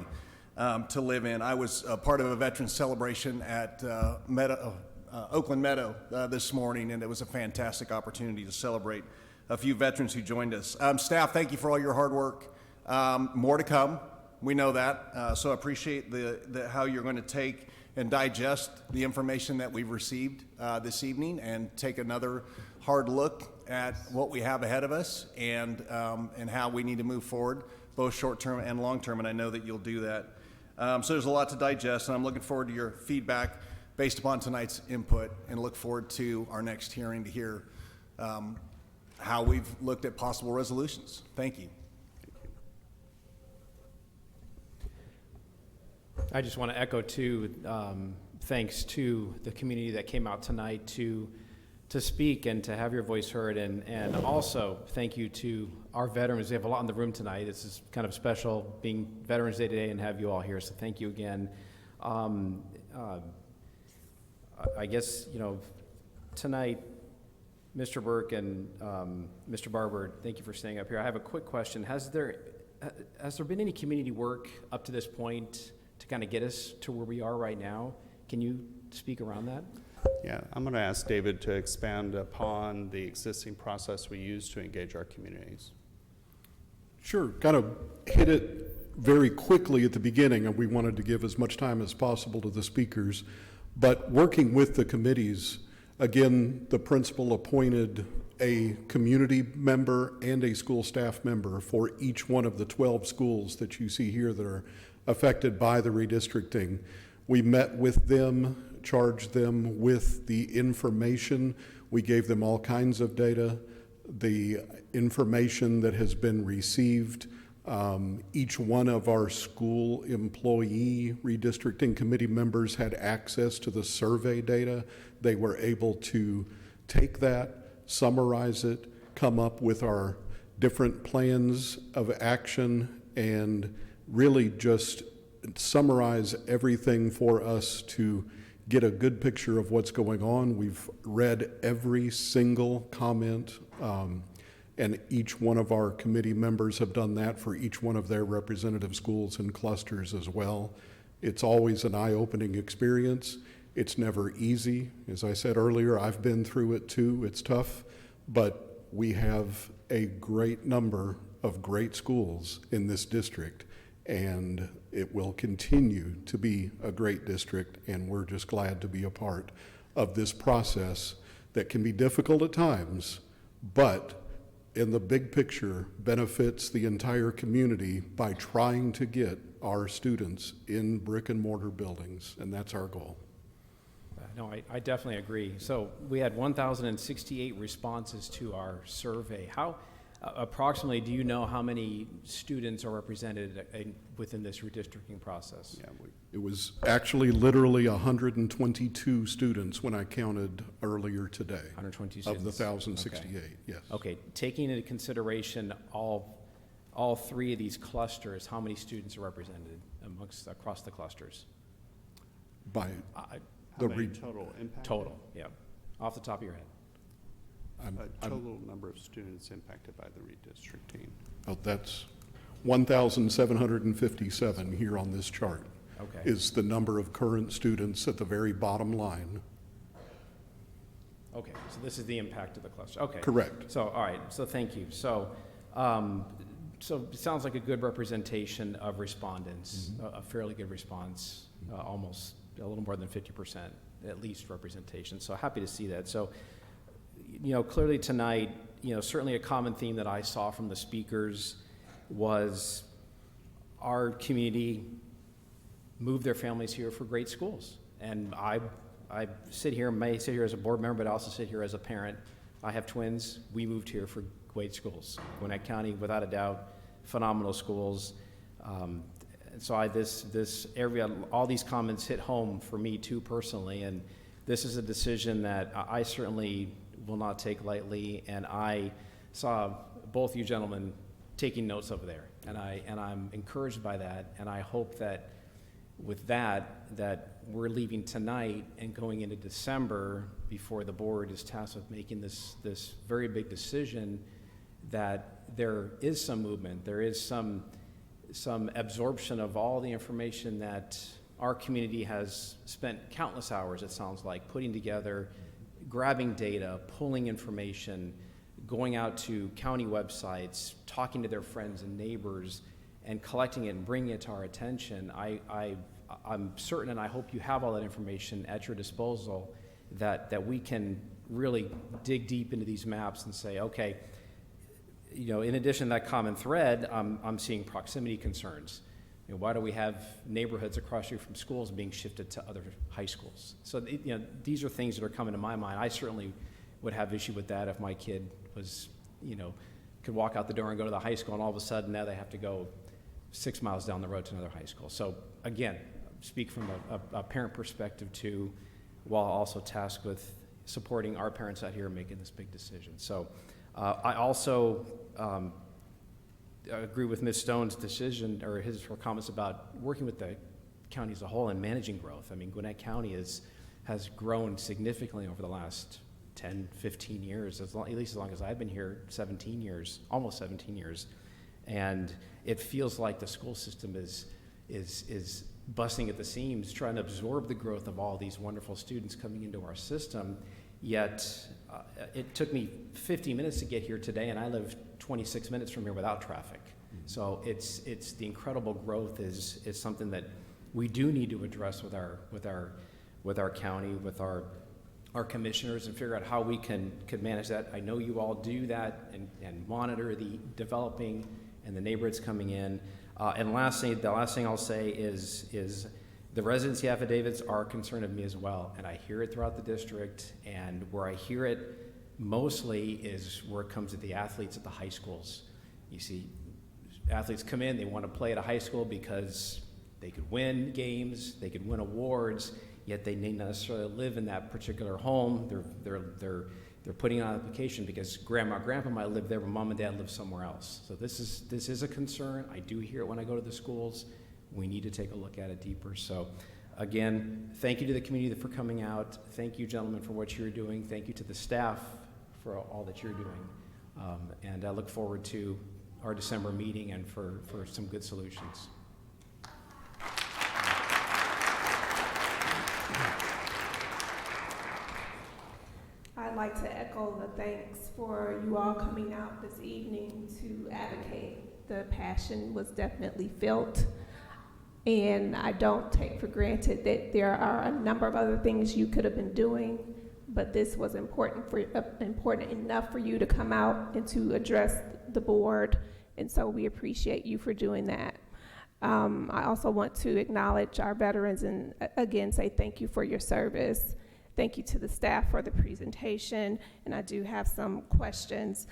to live in. I was part of a veterans celebration at Oakland Meadow this morning, and it was a fantastic opportunity to celebrate a few veterans who joined us. Staff, thank you for all your hard work. More to come. We know that. So I appreciate how you're going to take and digest the information that we've received this evening and take another hard look at what we have ahead of us and how we need to move forward, both short-term and long-term, and I know that you'll do that. So there's a lot to digest, and I'm looking forward to your feedback based upon tonight's input, and look forward to our next hearing to hear how we've looked at possible resolutions. Thank you. I just want to echo too, thanks to the community that came out tonight to speak and to have your voice heard, and also thank you to our veterans. We have a lot in the room tonight. This is kind of special being Veterans Day today and have you all here, so thank you again. I guess, tonight, Mr. Burke and Mr. Barber, thank you for staying up here. I have a quick question. Has there been any community work up to this point to kind of get us to where we are right now? Can you speak around that? Yeah, I'm going to ask David to expand upon the existing process we use to engage our communities. Sure, kind of hit it very quickly at the beginning, and we wanted to give as much time as possible to the speakers. But working with the committees, again, the principal appointed a community member and a school staff member for each one of the 12 schools that you see here that are affected by the redistricting. We met with them, charged them with the information. We gave them all kinds of data, the information that has been received. Each one of our school employee redistricting committee members had access to the survey data. They were able to take that, summarize it, come up with our different plans of action, and really just summarize everything for us to get a good picture of what's going on. We've read every single comment, and each one of our committee members have done that for each one of their representative schools and clusters as well. It's always an eye-opening experience. It's never easy. As I said earlier, I've been through it too. It's tough, but we have a great number of great schools in this district, and it will continue to be a great district, and we're just glad to be a part of this process that can be difficult at times, but in the big picture benefits the entire community by trying to get our students in brick and mortar buildings, and that's our goal. No, I definitely agree. So we had 1,068 responses to our survey. How, approximately, do you know how many students are represented within this redistricting process? Yeah, it was actually literally 122 students when I counted earlier today. 122 of the 1,068, okay. Yes. Okay, taking into consideration all three of these clusters, how many students are represented across the clusters? By How many total impact? Total, yeah. off the top of your head? Total number of students impacted by the redistricting. Oh, that's 1,757 here on this chart. Okay. Is the number of current students at the very bottom line. Okay, so this is the impact of the cluster. Okay. Correct. So, all right, so thank you. So, so it sounds like a good representation of respondents, a fairly good response, almost a little more than 50%, at least representation. So happy to see that. So, you know, clearly tonight, you know, certainly a common theme that I saw from the speakers was our community moved their families here for great schools. And I may sit here as a board member, but I also sit here as a parent. I have twins. We moved here for great schools. Gwinnett County, without a doubt, phenomenal schools. So all these comments hit home for me too personally, and this is a decision that I certainly will not take lightly, and I saw both you gentlemen taking notes over there, and I'm encouraged by that, and I hope that with that we're leaving tonight and going into December before the board is tasked with making this very big decision, that there is some movement, there is some absorption of all the information that our community has spent countless hours, it sounds like, putting together, grabbing data, pulling information, going out to county websites, talking to their friends and neighbors, and collecting it and bringing it to our attention. I'm certain, and I hope you have all that information at your disposal, that we can really dig deep into these maps and say, okay, you know, in addition to that common thread, I'm seeing proximity concerns. You know, why do we have neighborhoods across here from schools being shifted to other high schools? So, you know, these are things that are coming to my mind. I certainly would have issue with that if my kid was, you know, could walk out the door and go to the high school, and all of a sudden now they have to go 6 miles down the road to another high school. So again, speak from a parent perspective too, while also tasked with supporting our parents out here making this big decision. So I also agree with Ms. Stone's decision, or her comments about working with the county as a whole and managing growth. I mean, Gwinnett County has grown significantly over the last 10, 15 years, at least as long as I've been here, 17 years, almost 17 years. And it feels like the school system is busting at the seams, trying to absorb the growth of all these wonderful students coming into our system. Yet it took me 50 minutes to get here today, and I live 26 minutes from here without traffic. So it's the incredible growth is something that we do need to address with our county, with our commissioners, and figure out how we could manage that. I know you all do that and monitor the developing and the neighborhoods coming in. And the last thing I'll say is the residency affidavits are a concern of me as well, and I hear it throughout the district, and where I hear it mostly is where it comes to the athletes at the high schools. You see, athletes come in, they want to play at a high school because they could win games, they could win awards, yet they may not necessarily live in that particular home. They're putting an application because grandma and grandpa might live there, but mom and dad live somewhere else. So this is a concern. I do hear it when I go to the schools. We need to take a look at it deeper. So again, thank you to the community for coming out. Thank you, gentlemen, for what you're doing. Thank you to the staff for all that you're doing. And I look forward to our December meeting and for some good solutions. I'd like to echo the thanks for you all coming out this evening to advocate. The passion was definitely felt, and I don't take for granted that there are a number of other things you could have been doing, but this was important enough for you to come out and to address the board, and so we appreciate you for doing that. I also want to acknowledge our veterans and again say thank you for your service. Thank you to the staff for the presentation, and I do have some questions.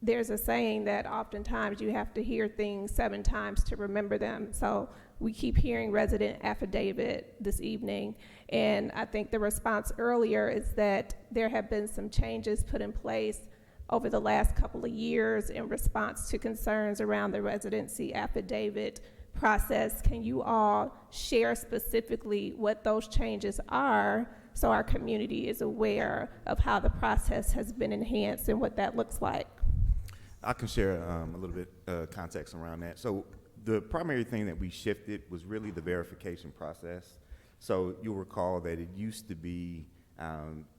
There's a saying that oftentimes you have to hear things 7 times to remember them. So we keep hearing resident affidavit this evening, and I think the response earlier is that there have been some changes put in place over the last couple of years in response to concerns around the residency affidavit process. Can you all share specifically what those changes are so our community is aware of how the process has been enhanced and what that looks like. I can share a little bit context around that. So the primary thing that we shifted was really the verification process. So you'll recall that it used to be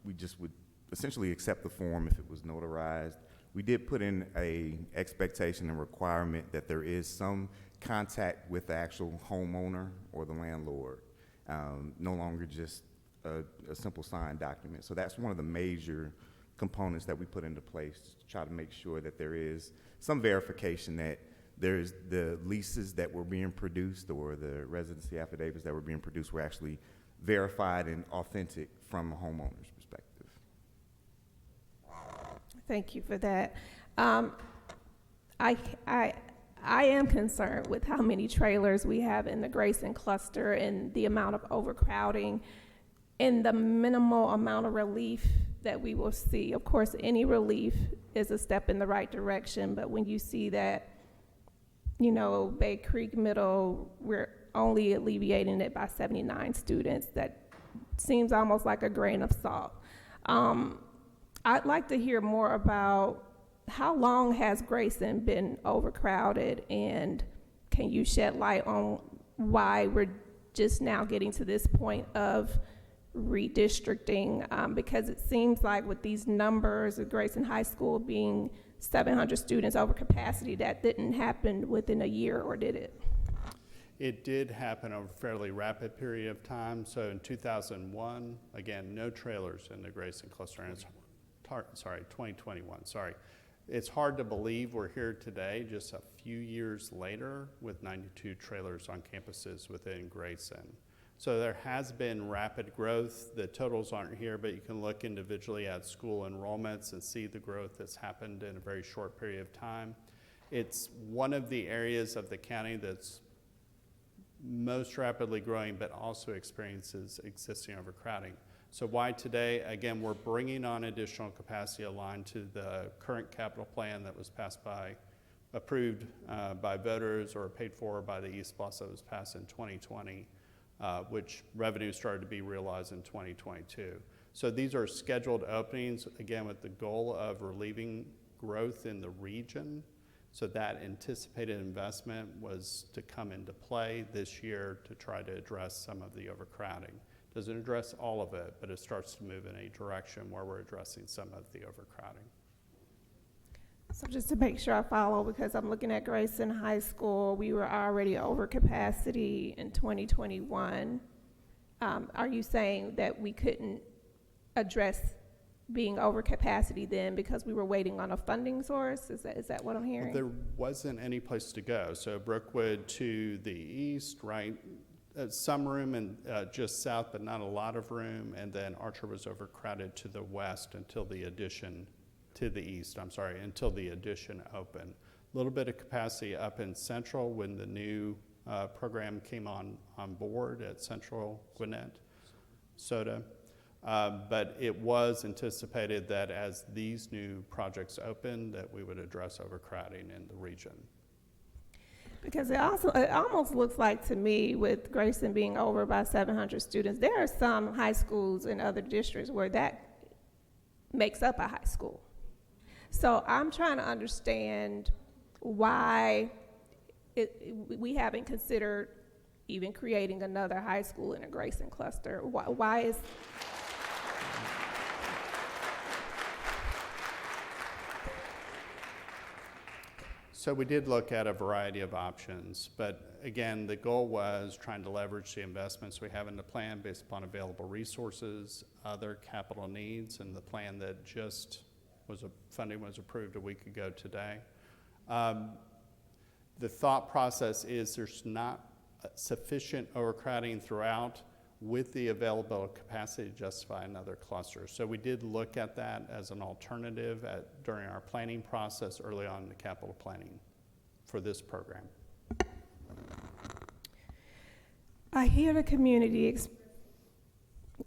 we just would essentially accept the form if it was notarized. We did put in a expectation and requirement that there is some contact with the actual homeowner or the landlord, no longer just a simple signed document. So that's one of the major components that we put into place to try to make sure that there is some verification that there's the leases that were being produced or the residency affidavits that were being produced were actually verified and authentic from a homeowner's perspective. Thank you for that. I am concerned with how many trailers we have in the Grayson cluster and the amount of overcrowding and the minimal amount of relief that we will see. Of course, any relief is a step in the right direction, but when you see that, you know, Bay Creek Middle, we're only alleviating it by 79 students, that seems almost like a grain of salt. I'd like to hear more about how long has Grayson been overcrowded, and can you shed light on why we're just now getting to this point of redistricting, because it seems like with these numbers of Grayson High School being 700 students over capacity, that didn't happen within a year, or did it? It did happen over a fairly rapid period of time. So in 2001, again, no trailers in the Grayson cluster. And it's 2021, sorry. It's hard to believe we're here today, just a few years later, with 92 trailers on campuses within Grayson. So there has been rapid growth. The totals aren't here, but you can look individually at school enrollments and see the growth that's happened in a very short period of time. It's one of the areas of the county that's most rapidly growing, but also experiences existing overcrowding. So why today? Again, we're bringing on additional capacity aligned to the current capital plan that was approved by voters or paid for by the East Plus that was passed in 2020. Which revenue started to be realized in 2022. So these are scheduled openings, again, with the goal of relieving growth in the region. So that anticipated investment was to come into play this year to try to address some of the overcrowding. Doesn't address all of it, but it starts to move in a direction where we're addressing some of the overcrowding. So just to make sure I follow, because I'm looking at Grayson High School, we were already over capacity in 2021. Are you saying that we couldn't address being over capacity then because we were waiting on a funding source? Is that what I'm hearing? There wasn't any place to go. So Brookwood to the east, right? Some room and just south, but not a lot of room. And then Archer was overcrowded to the west until the addition to the east, until the addition opened. A little bit of capacity up in Central when the new program came on board at Central Gwinnett, SOTA. But it was anticipated that as these new projects open, that we would address overcrowding in the region. Because it almost looks like to me, with Grayson being over by 700 students, there are some high schools in other districts where that makes up a high school. So I'm trying to understand why we haven't considered even creating another high school in a Grayson cluster. Why is... So we did look at a variety of options, but again, the goal was trying to leverage the investments we have in the plan based upon available resources, other capital needs, and the plan that just funding was approved a week ago today. The thought process is there's not sufficient overcrowding throughout with the available capacity to justify another cluster. So we did look at that as an alternative during our planning process early on in the capital planning for this program. I hear the community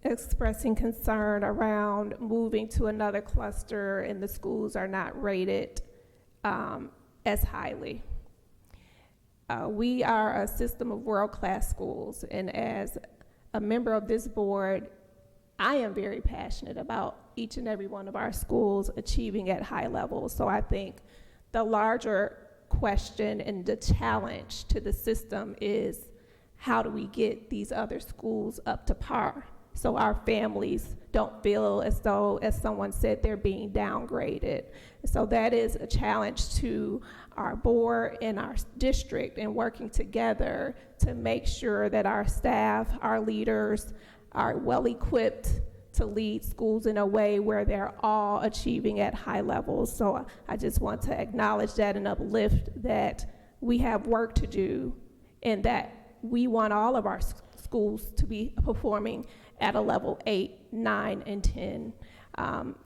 expressing concern around moving to another cluster and the schools are not rated as highly. We are a system of world-class schools, and as a member of this board, I am very passionate about each and every one of our schools achieving at high levels. So I think the larger question and the challenge to the system is, how do we get these other schools up to par so our families don't feel as though, as someone said, they're being downgraded. So that is a challenge to our board and our district, and working together to make sure that our staff, our leaders, are well equipped to lead schools in a way where they're all achieving at high levels. So I just want to acknowledge that and uplift that we have work to do, and that we want all of our schools to be performing at a level 8, 9, and 10.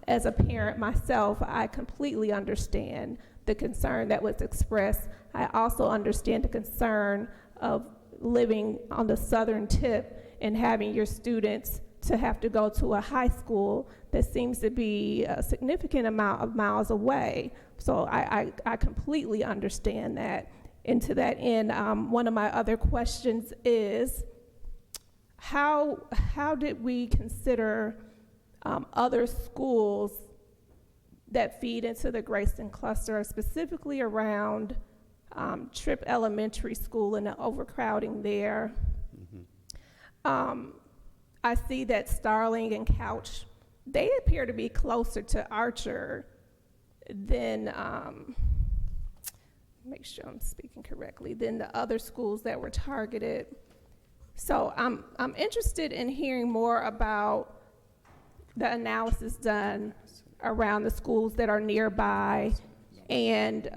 As a parent myself, I completely understand the concern that was expressed. I also understand the concern of living on the southern tip and having your students to have to go to a high school that seems to be a significant amount of miles away. So I completely understand that. And to that end, one of my other questions is, how did we consider other schools that feed into the Grayson cluster, specifically around Tripp Elementary School and the overcrowding there? I see that Starling and Couch, they appear to be closer to Archer than, make sure I'm speaking correctly, than the other schools that were targeted. So I'm interested in hearing more about the analysis done around the schools that are nearby, and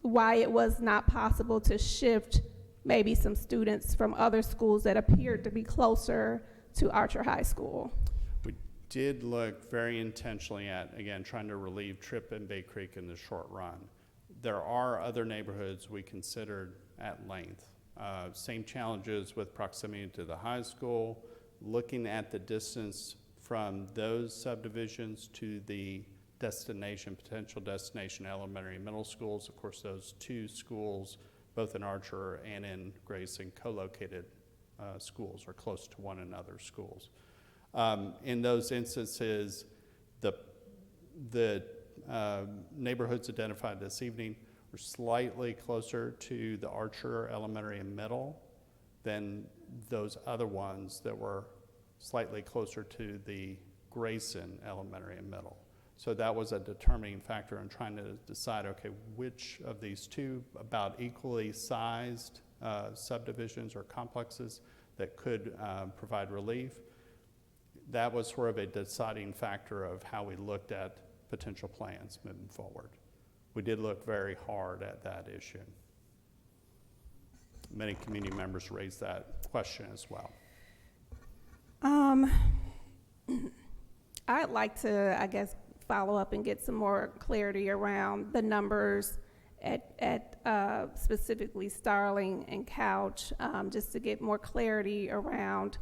why it was not possible to shift maybe some students from other schools that appeared to be closer to Archer High School. We did look very intentionally at, again, trying to relieve Tripp and Bay Creek in the short run. There are other neighborhoods we considered at length. Same challenges with proximity to the high school, looking at the distance from those subdivisions to the destination, potential destination elementary and middle schools. Of course, those two schools, both in Archer and in Grayson, co-located schools, or close to one another schools. In those instances, the neighborhoods identified this evening were slightly closer to the Archer Elementary and Middle than those other ones that were slightly closer to the Grayson Elementary and Middle. So that was a determining factor in trying to decide, okay, which of these two about equally sized subdivisions or complexes that could provide relief. That was sort of a deciding factor of how we looked at potential plans moving forward. We did look very hard at that issue. Many community members raised that question as well. I'd like to, I guess, follow up and get some more clarity around the numbers at specifically Starling and Couch, just to get more clarity around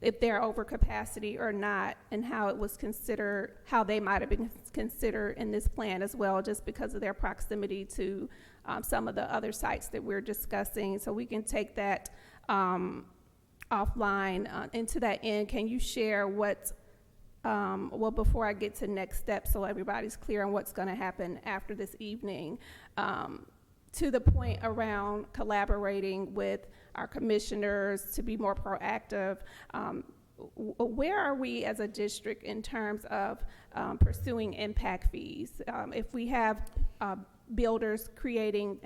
if they're over capacity or not, and how it was considered, how they might have been considered in this plan as well, just because of their proximity to some of the other sites that we're discussing. So we can take that offline. And to that end, can you share what, well, before I get to next steps, so everybody's clear on what's going to happen after this evening, to the point around collaborating with our commissioners to be more proactive, where are we as a district in terms of pursuing impact fees? If we have builders creating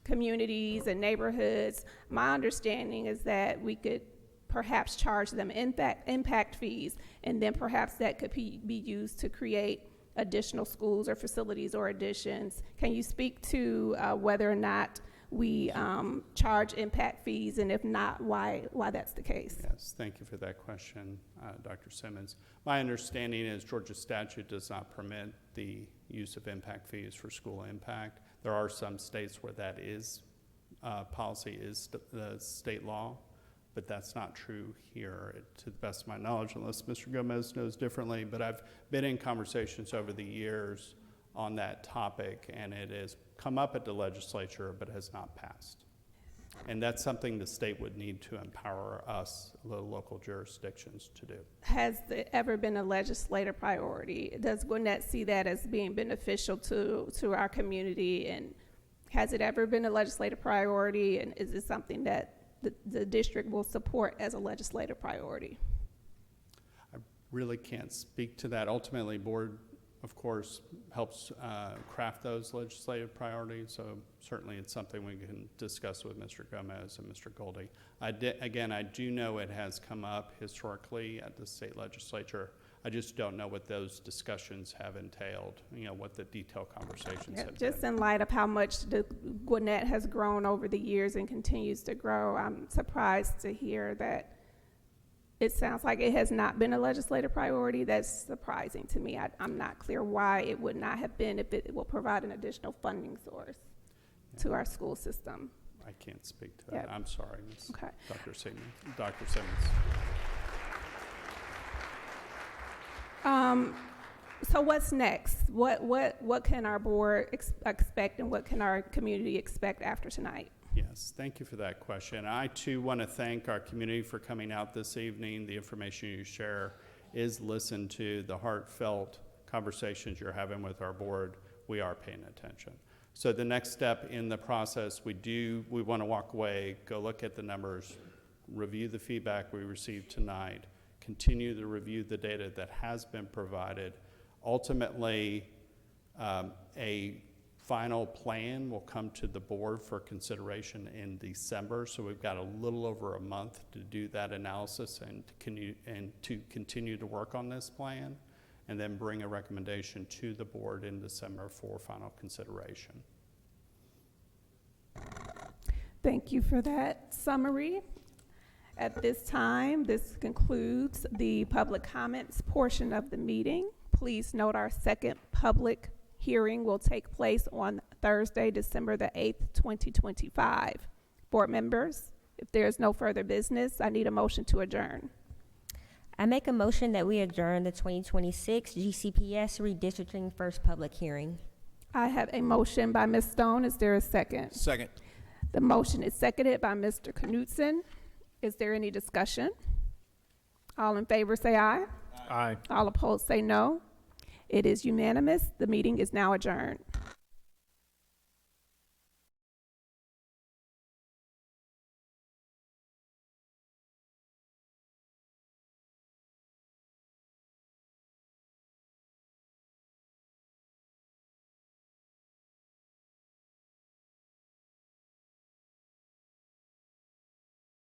communities and neighborhoods, my understanding is that we could perhaps charge them impact fees, and then perhaps that could be used to create additional schools or facilities or additions. Can you speak to whether or not we charge impact fees, and if not, why that's the case? Yes, thank you for that question, Dr. Simmons. My understanding is Georgia statute does not permit the use of impact fees for school impact. There are some states where that is policy is the state law, but that's not true here, to the best of my knowledge, unless Mr. Gomez knows differently. But I've been in conversations over the years on that topic, and it has come up at the legislature, but has not passed. And that's something the state would need to empower us, the local jurisdictions, to do. Has it ever been a legislative priority? Does Gwinnett see that as being beneficial to our community? And has it ever been a legislative priority? And is it something that the district will support as a legislative priority? I really can't speak to that. Ultimately, board, of course, helps craft those legislative priorities, so certainly it's something we can discuss with Mr. Gomez and Mr. Goldie. I do know it has come up historically at the state legislature. I just don't know what those discussions have entailed, what the detailed conversations have Just been. in light of how much the Gwinnett has grown over the years and continues to grow, I'm surprised to hear that it sounds like it has not been a legislative priority. That's surprising to me. I'm not clear why it would not have been if it will provide an additional funding source to our school system. I can't speak to that. Yeah. I'm sorry, Ms. Okay. Dr. Simmons. So what's next? What can our board expect, and what can our community expect after tonight? Yes, thank you for that question. I too want to thank our community for coming out this evening. The information you share is listened to, the heartfelt conversations you're having with our board. We are paying attention. So the next step in the process, we want to walk away, go look at the numbers, review the feedback we received tonight, continue to review the data that has been provided. Ultimately, a final plan will come to the board for consideration in December, so we've got a little over a month to do that analysis and to continue to work on this plan, and then bring a recommendation to the board in December for final consideration. Thank you for that summary. At this time, this concludes the public comments portion of the meeting. Please note our second public hearing will take place on Thursday, December the 8th, 2025. Board members, if there is no further business, I need a motion to adjourn. I make a motion that we adjourn the 2026 GCPS redistricting first public hearing. I have a motion by Ms. Stone. Is there a second? Second. The motion is seconded by Mr. Knutson. Is there any discussion? All in favor say aye. Aye. All opposed say no. It is unanimous. The meeting is now adjourned.